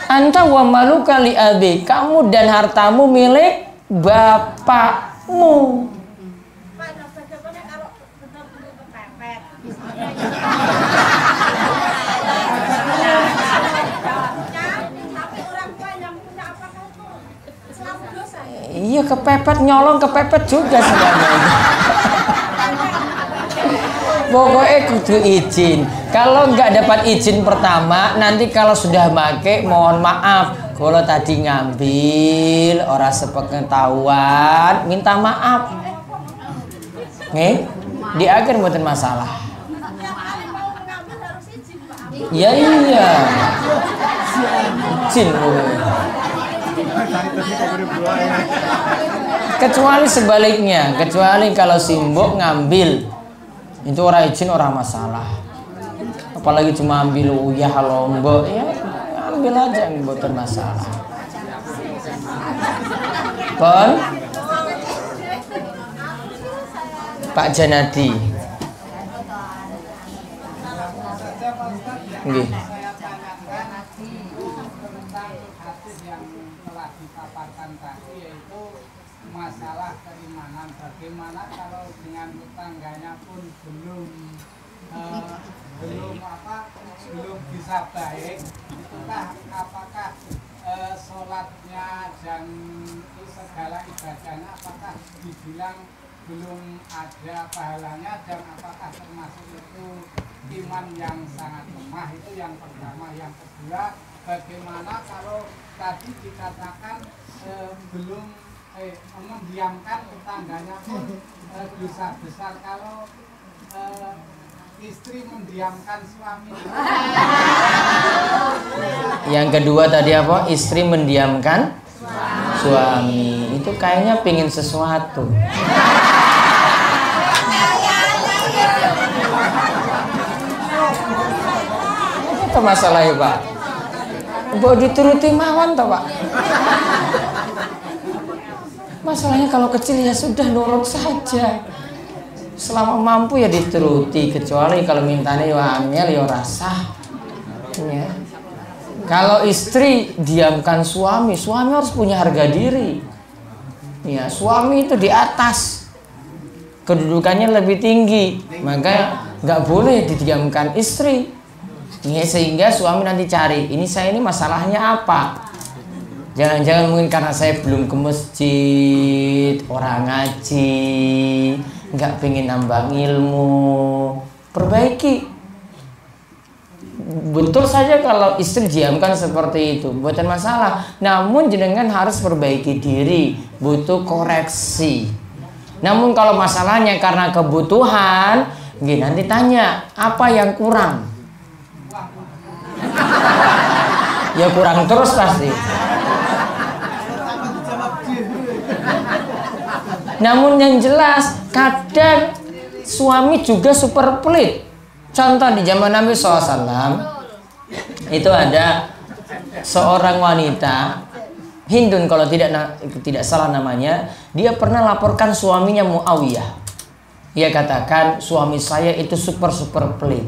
Anta wa maluka li abi, kamu dan hartamu milik bapakmu. Iya, kepepet, nyolong kepepet juga sebenarnya. Pokoknya kudu izin. Kalau nggak dapat izin pertama, nanti kalau sudah make, mohon maaf, Kalau tadi ngambil ora sepengetahuan, minta maaf. Nggih, di akhir mboten masalah. Iya iya. Izin. Kecuali sebaliknya, kecuali kalau simbok ngambil itu orang izin orang masalah. Apalagi cuma ambil uyah lombok ya ambil aja mboten masalah. Pon Pak Janadi. Nggih. Masalah keimanan, bagaimana kalau dengan tetangganya pun belum bisa baik, itukah apakah sholatnya dan segala ibadahnya apakah dibilang belum ada pahalanya, dan apakah termasuk itu iman yang sangat lemah? Itu yang pertama. Yang kedua, bagaimana kalau tadi dikatakan belum mendiamkan tetangganya pun dosa besar, kalau istri mendiamkan suami. Yang kedua tadi apa? Istri mendiamkan suami. Itu kayaknya pingin sesuatu. Itu masalahnya Pak. Mbok dituruti mawon toh Pak. Masalahnya kalau kecil ya sudah nurut saja. Selama mampu ya dituruti, kecuali kalau mintanya ya angel ya rasa. Ya. Kalau istri diamkan suami, suami harus punya harga diri. Ya, suami itu di atas. Kedudukannya lebih tinggi, maka nggak boleh didiamkan istri. Ya, sehingga suami nanti cari, saya ini masalahnya apa? Jangan-jangan mungkin karena saya belum ke masjid, orang ngaji, nggak pengen nambah ilmu, perbaiki. Betul saja kalau istri diamkan seperti itu, bukan masalah. Namun jenengan harus perbaiki diri, butuh koreksi. Namun kalau masalahnya karena kebutuhan, nanti tanya apa yang kurang. Ya kurang terus pasti. Namun yang jelas kadang suami juga super pelit. Contoh di zaman Nabi SAW itu ada seorang wanita Hindun kalau tidak salah namanya. Dia pernah laporkan suaminya Muawiyah. Dia katakan suami saya itu super pelit.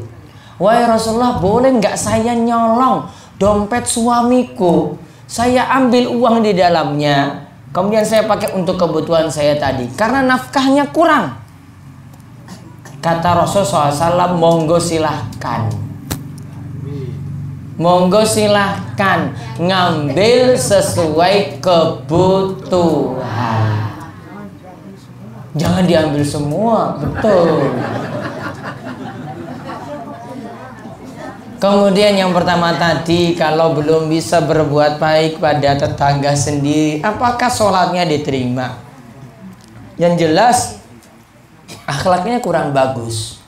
Wahai Rasulullah, boleh nggak saya nyolong dompet suamiku? Saya ambil uang di dalamnya, kemudian saya pakai untuk kebutuhan saya tadi, karena nafkahnya kurang. Kata Rasulullah SAW, monggo silahkan. Monggo silahkan ngambil sesuai kebutuhan. Jangan diambil semua, betul. Kemudian yang pertama tadi, kalau belum bisa berbuat baik pada tetangga sendiri, apakah sholatnya diterima? Yang jelas akhlaknya kurang bagus.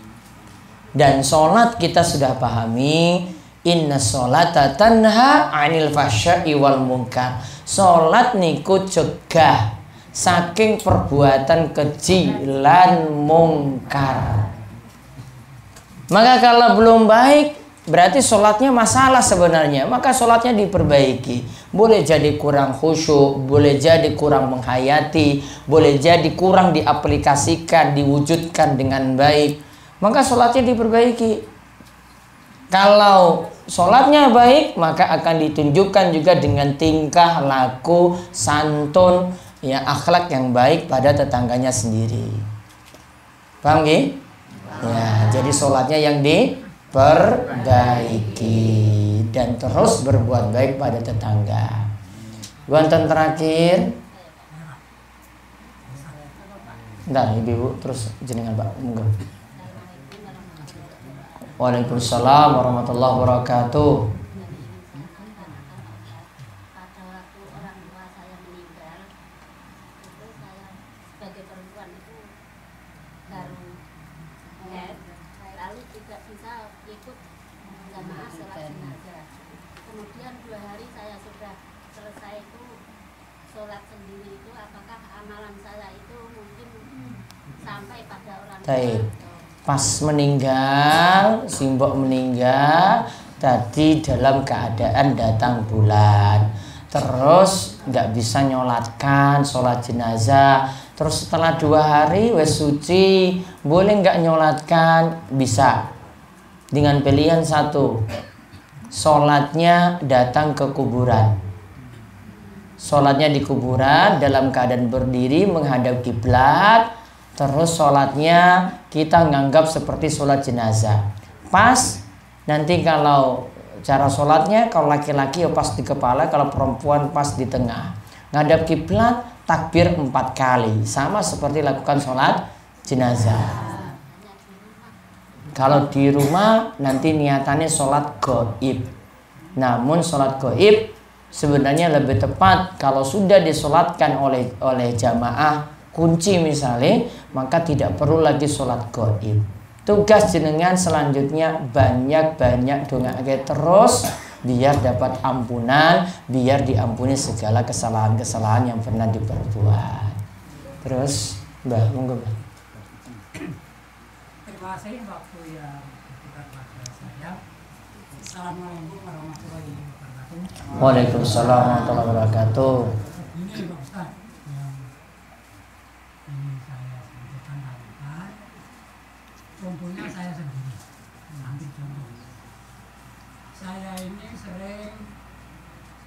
Dan sholat kita sudah pahami, inna sholata tanha anil fahsya'i wal munkar. Sholat niku cegah saking perbuatan keji lan mungkar. Maka kalau belum baik, berarti sholatnya masalah sebenarnya. Maka sholatnya diperbaiki. Boleh jadi kurang khusyuk, boleh jadi kurang menghayati, boleh jadi kurang diaplikasikan, diwujudkan dengan baik. Maka sholatnya diperbaiki. Kalau sholatnya baik, maka akan ditunjukkan juga dengan tingkah laku santun, ya, akhlak yang baik pada tetangganya sendiri. Paham nggih? Ya, jadi sholatnya yang diperbaiki dan terus berbuat baik pada tetangga. Wonten terakhir. Bentar, Ibu, terus jenengan Pak. Monggo. Waalaikumsalam warahmatullahi wabarakatuh. perempuan itu baru head, lalu tidak bisa ikut jamaah sholat jenazah. Kemudian 2 hari saya sudah selesai itu sholat sendiri itu, apakah amalan saya itu mungkin sampai pada orang tua? Pas meninggal, simbok meninggal tadi dalam keadaan datang bulan, terus nggak bisa nyolatkan sholat jenazah, terus setelah 2 hari wes suci, boleh nggak nyolatkan? Bisa, dengan pilihan satu, sholatnya datang ke kuburan, sholatnya di kuburan dalam keadaan berdiri menghadap kiblat, terus sholatnya kita nganggap seperti sholat jenazah. Pas nanti kalau cara sholatnya, kalau laki-laki ya pas di kepala, kalau perempuan pas di tengah, ngadap kiblat, takbir 4 kali, sama seperti lakukan sholat jenazah. Kalau di rumah nanti niatannya sholat gaib. Namun sholat gaib sebenarnya lebih tepat kalau sudah disolatkan oleh jamaah kunci misalnya, maka tidak perlu lagi sholat gaib. Tugas jenengan selanjutnya banyak-banyak doa terus biar dapat ampunan, biar diampuni segala kesalahan-kesalahan yang pernah diperbuat. Terus Mbah, monggo Mbah. Terima kasih waktu yang diberikan pada saya. Assalamualaikum warahmatullahi wabarakatuh. Waalaikumsalam warahmatullahi wabarakatuh. Ini Pak Ustaz yang ini saya sampaikan lakukan. Contohnya saya sendiri, ambil contoh. Saya ini sering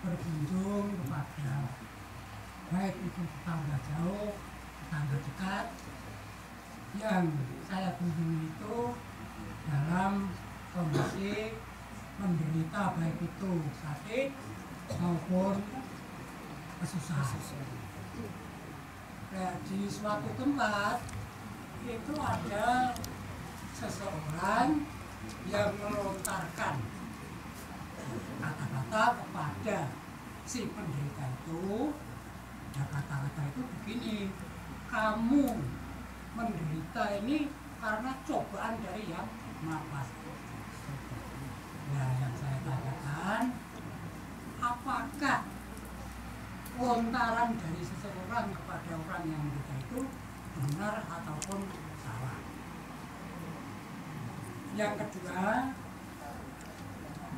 berkunjung kepada baik itu tetangga jauh, tetangga dekat, yang saya kunjungi itu dalam kondisi menderita baik itu sakit maupun kesusahan. Nah, di suatu tempat itu ada seseorang yang melontarkan kata-kata kepada si penderita itu. Nah, kata-kata itu begini, kamu menderita ini karena cobaan dari yang Maha Kuasa. Nah, yang saya tanyakan, apakah lontaran dari seseorang kepada orang yang menderita itu benar ataupun salah? Yang kedua,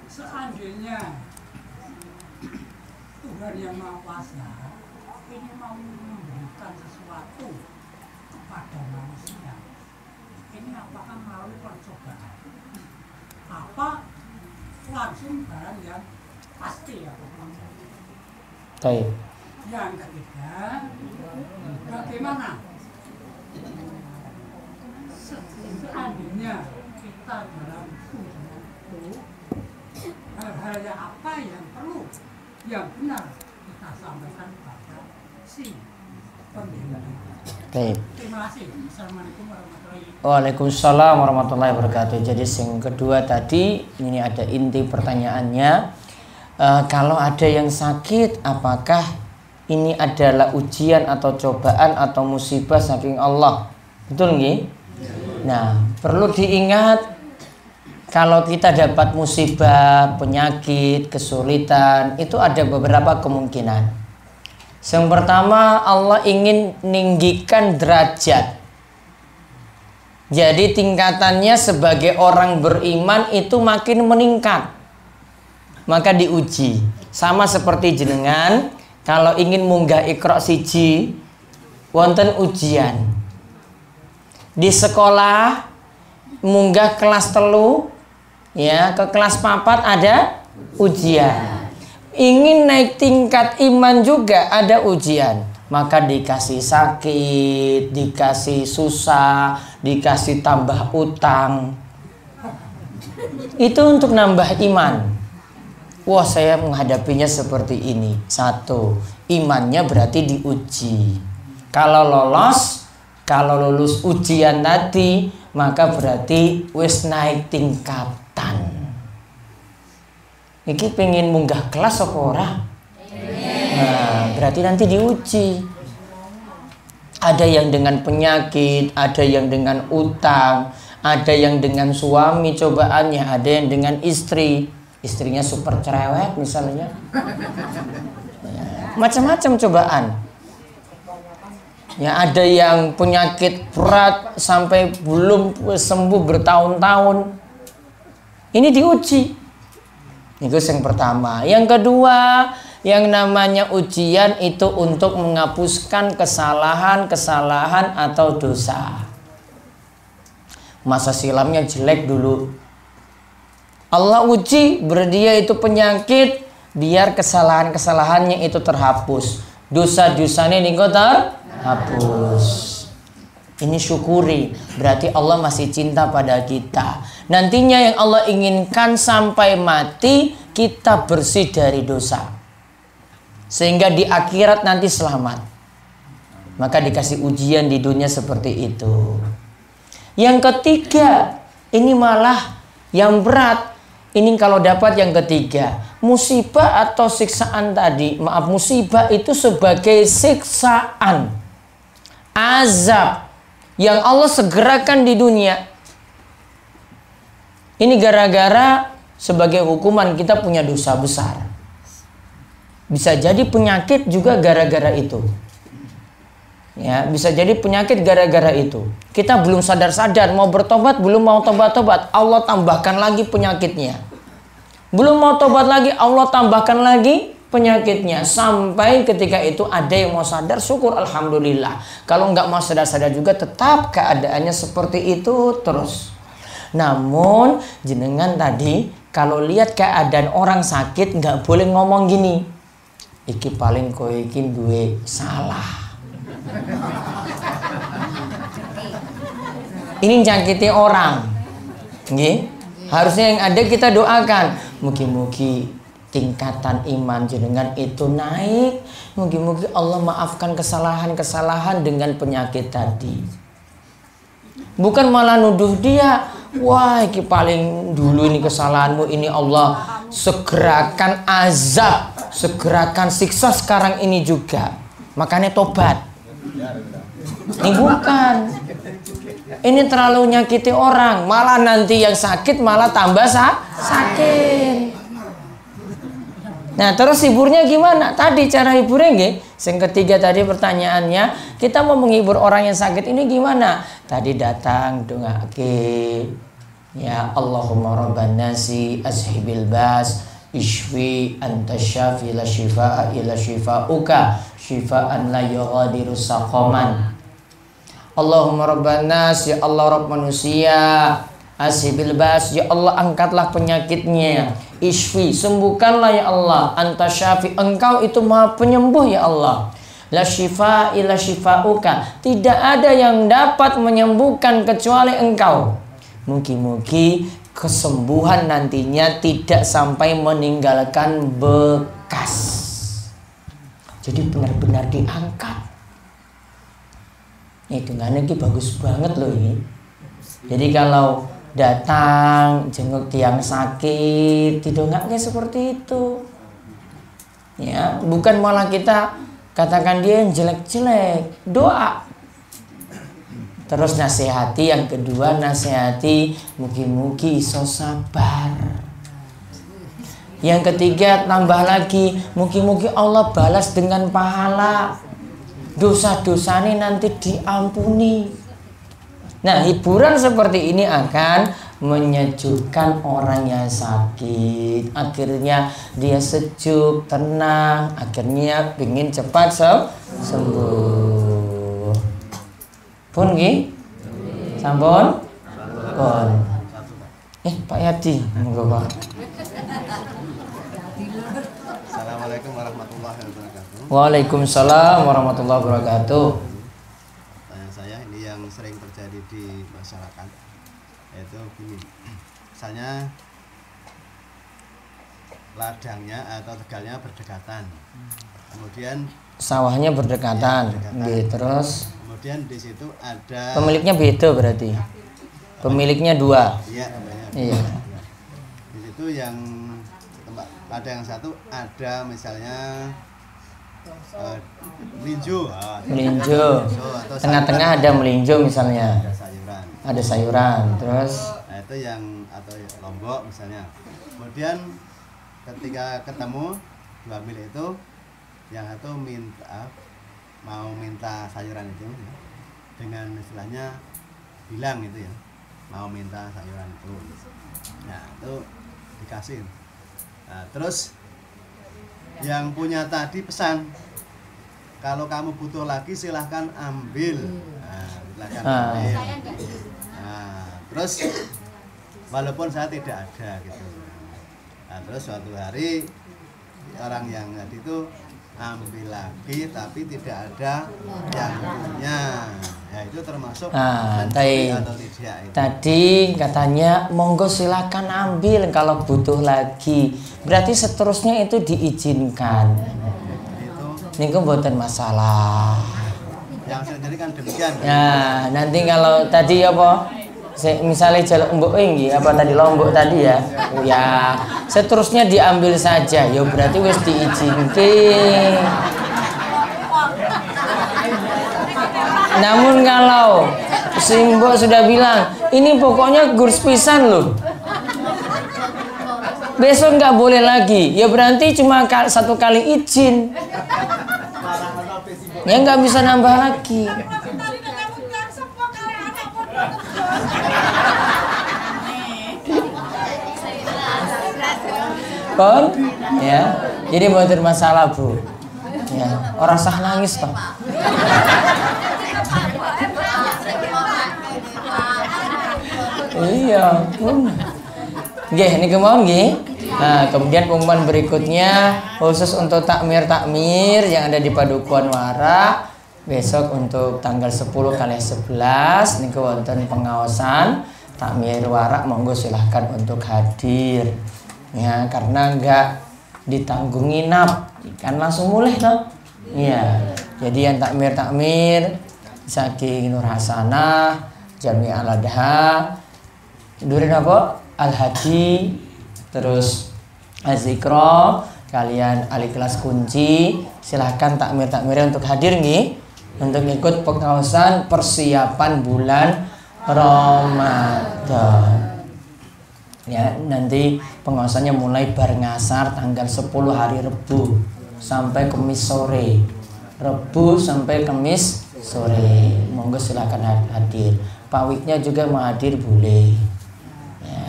seandainya Tuhan yang Maha Kuasa ini mau memberikan sesuatu kepada manusia, ini apakah melalui percobaan? Apa langsung barang yang pasti ya? Baik. Yang ketiga, bagaimana seandainya kita dalam kunjungan itu hal-hal yang apa yang perlu, yang benar kita sampaikan kepada si penderita. Baik. Terima kasih. Assalamualaikum warahmatullahi wabarakatuh. Waalaikumsalam warahmatullahi wabarakatuh. Jadi yang kedua tadi ini ada inti pertanyaannya. Kalau ada yang sakit, apakah ini adalah ujian atau cobaan atau musibah saking Allah? Betul nggih? Nah, perlu diingat kalau kita dapat musibah, penyakit, kesulitan, itu ada beberapa kemungkinan. Yang pertama, Allah ingin meninggikan derajat. Jadi tingkatannya sebagai orang beriman itu makin meningkat. Maka diuji. Sama seperti jenengan, kalau ingin munggah Iqra siji, wonten ujian. Di sekolah munggah kelas 3, ya, ke kelas 4 ada ujian. Ingin naik tingkat iman juga ada ujian. Maka dikasih sakit, dikasih susah, dikasih tambah utang. Itu untuk nambah iman. Wah, saya menghadapinya seperti ini. 1, imannya berarti diuji. Kalau lulus ujian tadi, maka berarti wis naik tingkatan. Iki pengen munggah kelas apa ora? Nah, berarti nanti diuji. Ada yang dengan penyakit, ada yang dengan utang, ada yang dengan suami cobaannya, ada yang dengan istri, istrinya super cerewet misalnya. Ya, macam-macam cobaan. Ya, ada yang penyakit berat sampai belum sembuh bertahun-tahun. Ini diuji. Itu yang pertama. Yang kedua, yang namanya ujian itu untuk menghapuskan kesalahan-kesalahan atau dosa. Masa silamnya jelek dulu, Allah uji, berdia itu penyakit, biar kesalahan-kesalahannya itu terhapus, dosa-dosanya ini terhapus. Ini syukuri, berarti Allah masih cinta pada kita. Nantinya yang Allah inginkan sampai mati kita bersih dari dosa, sehingga di akhirat nanti selamat. Maka dikasih ujian di dunia seperti itu. Yang ketiga, ini malah yang berat. Ini kalau dapat yang ketiga, musibah atau siksaan tadi. Maaf, musibah itu sebagai siksaan, azab yang Allah segerakan di dunia. Ini gara-gara sebagai hukuman kita punya dosa besar. Bisa jadi penyakit juga gara-gara itu. Ya, bisa jadi penyakit gara-gara itu. Kita belum sadar-sadar, mau bertobat, belum mau tobat-tobat, Allah tambahkan lagi penyakitnya. Belum mau tobat lagi, Allah tambahkan lagi penyakitnya. Sampai ketika itu ada yang mau sadar, syukur alhamdulillah. Kalau nggak mau sadar-sadar juga tetap keadaannya seperti itu terus. Namun jenengan tadi kalau lihat keadaan orang sakit nggak boleh ngomong gini, iki paling kowe iki duwe salah. Ini nyakiti orang. Nggih. Harusnya yang ada kita doakan, mugi-mugi tingkatan iman jenengan itu naik, mugi-mugi Allah maafkan kesalahan-kesalahan dengan penyakit tadi. Bukan malah nuduh dia, wah iki paling dulu ini kesalahanmu, ini Allah segerakan azab, segerakan siksa sekarang ini juga, makanya tobat. Ini bukan. Ini terlalu nyakiti orang, malah nanti yang sakit malah tambah sakit. Nah, terus hiburnya gimana? Tadi cara hiburnya nggih. Yang ketiga tadi pertanyaannya, kita mau menghibur orang yang sakit ini gimana? Tadi datang doake, ya Allahumma rabban nasi azhibil bas ishfi anta syafi la shifaa illa shifauka shifaan la yughadiru saqaman. Allahumma rabban nas, ya Allah Rabb manusia, ashibil bas, ya Allah angkatlah penyakitnya, ishfi, sembuhkanlah ya Allah, anta syafi, engkau itu maha penyembuh ya Allah, la syifa illa syifauka, tidak ada yang dapat menyembuhkan kecuali engkau. Mugi-mugi kesembuhan nantinya tidak sampai meninggalkan bekas, jadi benar-benar diangkat. Itu nggak bagus banget loh ini. Jadi kalau datang jenguk tiang sakit, didongaknya seperti itu. Ya, bukan malah kita katakan dia yang jelek-jelek, doa. Terus nasihati, yang kedua nasihati mugi-mugi iso sabar. Yang ketiga tambah lagi, mugi-mugi Allah balas dengan pahala, dosa-dosanya nanti diampuni. Nah, hiburan seperti ini akan menyejukkan orang yang sakit. Akhirnya dia sejuk, tenang, akhirnya ingin cepat sembuh. Pun nggih? Sampun? Pun. Pak Yadi, monggo Pak. Assalamualaikum warahmatullahi wabarakatuh. Waalaikumsalam warahmatullahi wabarakatuh. Pertanyaan saya ini yang sering terjadi di masyarakat, yaitu gini, misalnya ladangnya atau tegalnya berdekatan, kemudian sawahnya berdekatan. Gitu, terus kemudian di situ ada pemiliknya beda berarti. Pemiliknya dua. Iya, iya. Di situ yang tempat ladang yang satu ada misalnya melinjo, Melinjo. atau Tengah-tengah ada melinjo misalnya. ada sayuran. Ada sayuran, terus Nah, itu yang atau lombok misalnya. Kemudian ketika ketemu dua milik itu, yang satu mau minta sayuran itu dengan istilahnya bilang itu ya, mau minta sayuran itu. Nah, itu dikasih. Nah, terus yang punya tadi pesan, kalau kamu butuh lagi silahkan ambil. Nah, silahkan ambil. Saya enggak sih. Nah, terus walaupun saya tidak ada gitu. Nah, terus suatu hari orang yang tadi itu ambil lagi tapi tidak ada yang punya. Ya itu termasuk mencuri atau tidak itu. tadi katanya monggo silakan ambil kalau butuh lagi. Berarti seterusnya itu diizinkan. Itu Niku mboten masalah. yang sendiri kan demikian. Nah, nanti kalau tadi apa? Misalnya jaluk mbok nggih, apa tadi lombok tadi ya. Oh ya, seterusnya diambil saja. Ya berarti wis diizinkan. Namun kalau si mbok sudah bilang, ini pokoknya gurs pisan loh. Besok nggak boleh lagi. Ya berarti cuma satu kali izin. Ya nggak bisa nambah lagi. Kon, ya. Jadi mboten masalah, Bu. Ya, orang sah nangis toh. Iya, pun. Nggih, niki mawon nggih. Nah, kemudian pengumuman berikutnya khusus untuk takmir yang ada di Padukuhan Warak besok untuk tanggal 10 kali 11 niku wonten pengawasan takmir Warak, monggo silahkan untuk hadir. Ya, karena enggak ditanggung nginap, kan langsung mulai toh. Iya. Jadi yang takmir saking Nur Hasanah, Jami Al-Adha, Durin apa? Al-Hadi, terus Azikro, kalian ahli kelas kunci, silahkan takmir-takmirnya untuk hadir nih, untuk ikut pengawasan persiapan bulan Ramadan. Ya, nanti pengawasannya mulai bar ngasar tanggal 10 hari Rebu sampai Kamis sore. Rebu sampai Kamis sore. Monggo silakan hadir. Pawiknya juga mau hadir boleh. Ya.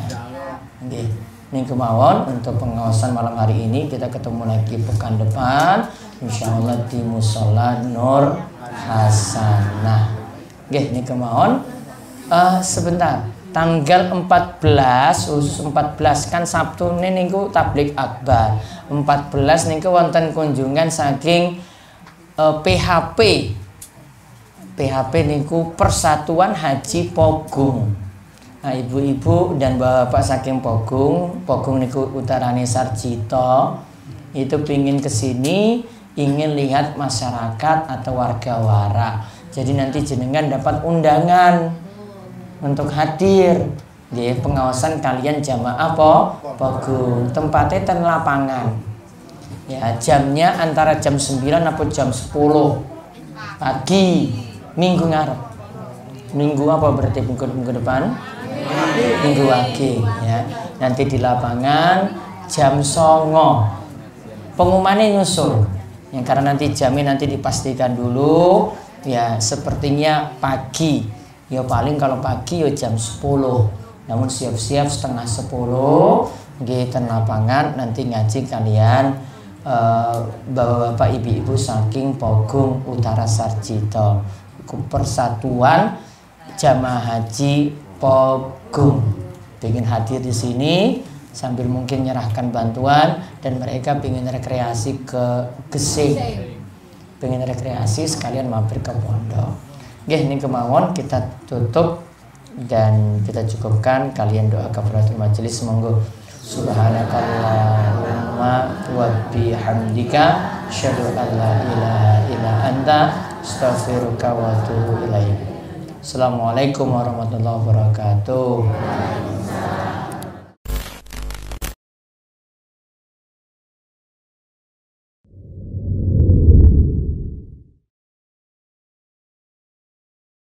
Oke. Ini kemauan untuk pengawasan malam hari ini. Kita ketemu lagi pekan depan, insyaallah di Mushola Nur Hasanah. Oke, ini kemauan. Sebentar. Tanggal 14, khusus 14 kan Sabtu ini niku tablik akbar. 14 niku wonten kunjungan saking PHP. PHP niku Persatuan Haji Pogung. Nah, ibu-ibu dan bapak saking Pogung niku utarane Sarjito, itu pingin kesini, ingin lihat masyarakat atau warga Warak. Jadi nanti jenengan dapat undangan untuk hadir di pengawasan kalian jamaah Pogung. Tempatnya ten lapangan. Ya, jamnya antara jam 9 atau jam 10 pagi minggu ngarep. Minggu apa berarti minggu depan? Minggu pagi ya. Nanti di lapangan jam 09. Pengumumannya nyusul. Ya, karena nanti jamnya nanti dipastikan dulu ya, sepertinya pagi. Ya paling kalau pagi ya jam 10. Namun siap-siap setengah 10 nggih ten lapangan nanti ngaji kalian bapak-bapak ibu-ibu saking Pogung Utara Sarjito. Persatuan Jamaah Haji Pogung ingin hadir di sini sambil mungkin menyerahkan bantuan, dan mereka ingin rekreasi ke Gesing. Pengen rekreasi sekalian mampir ke pondok. Oke, ini kemauan kita tutup dan kita cukupkan. Kalian doa kafaratul majelis, monggo. Subhanakallahumma wa bihamdika asyhadu an la ilaha illa anta astaghfiruka wa atubu ilaik. Assalamualaikum warahmatullahi wabarakatuh.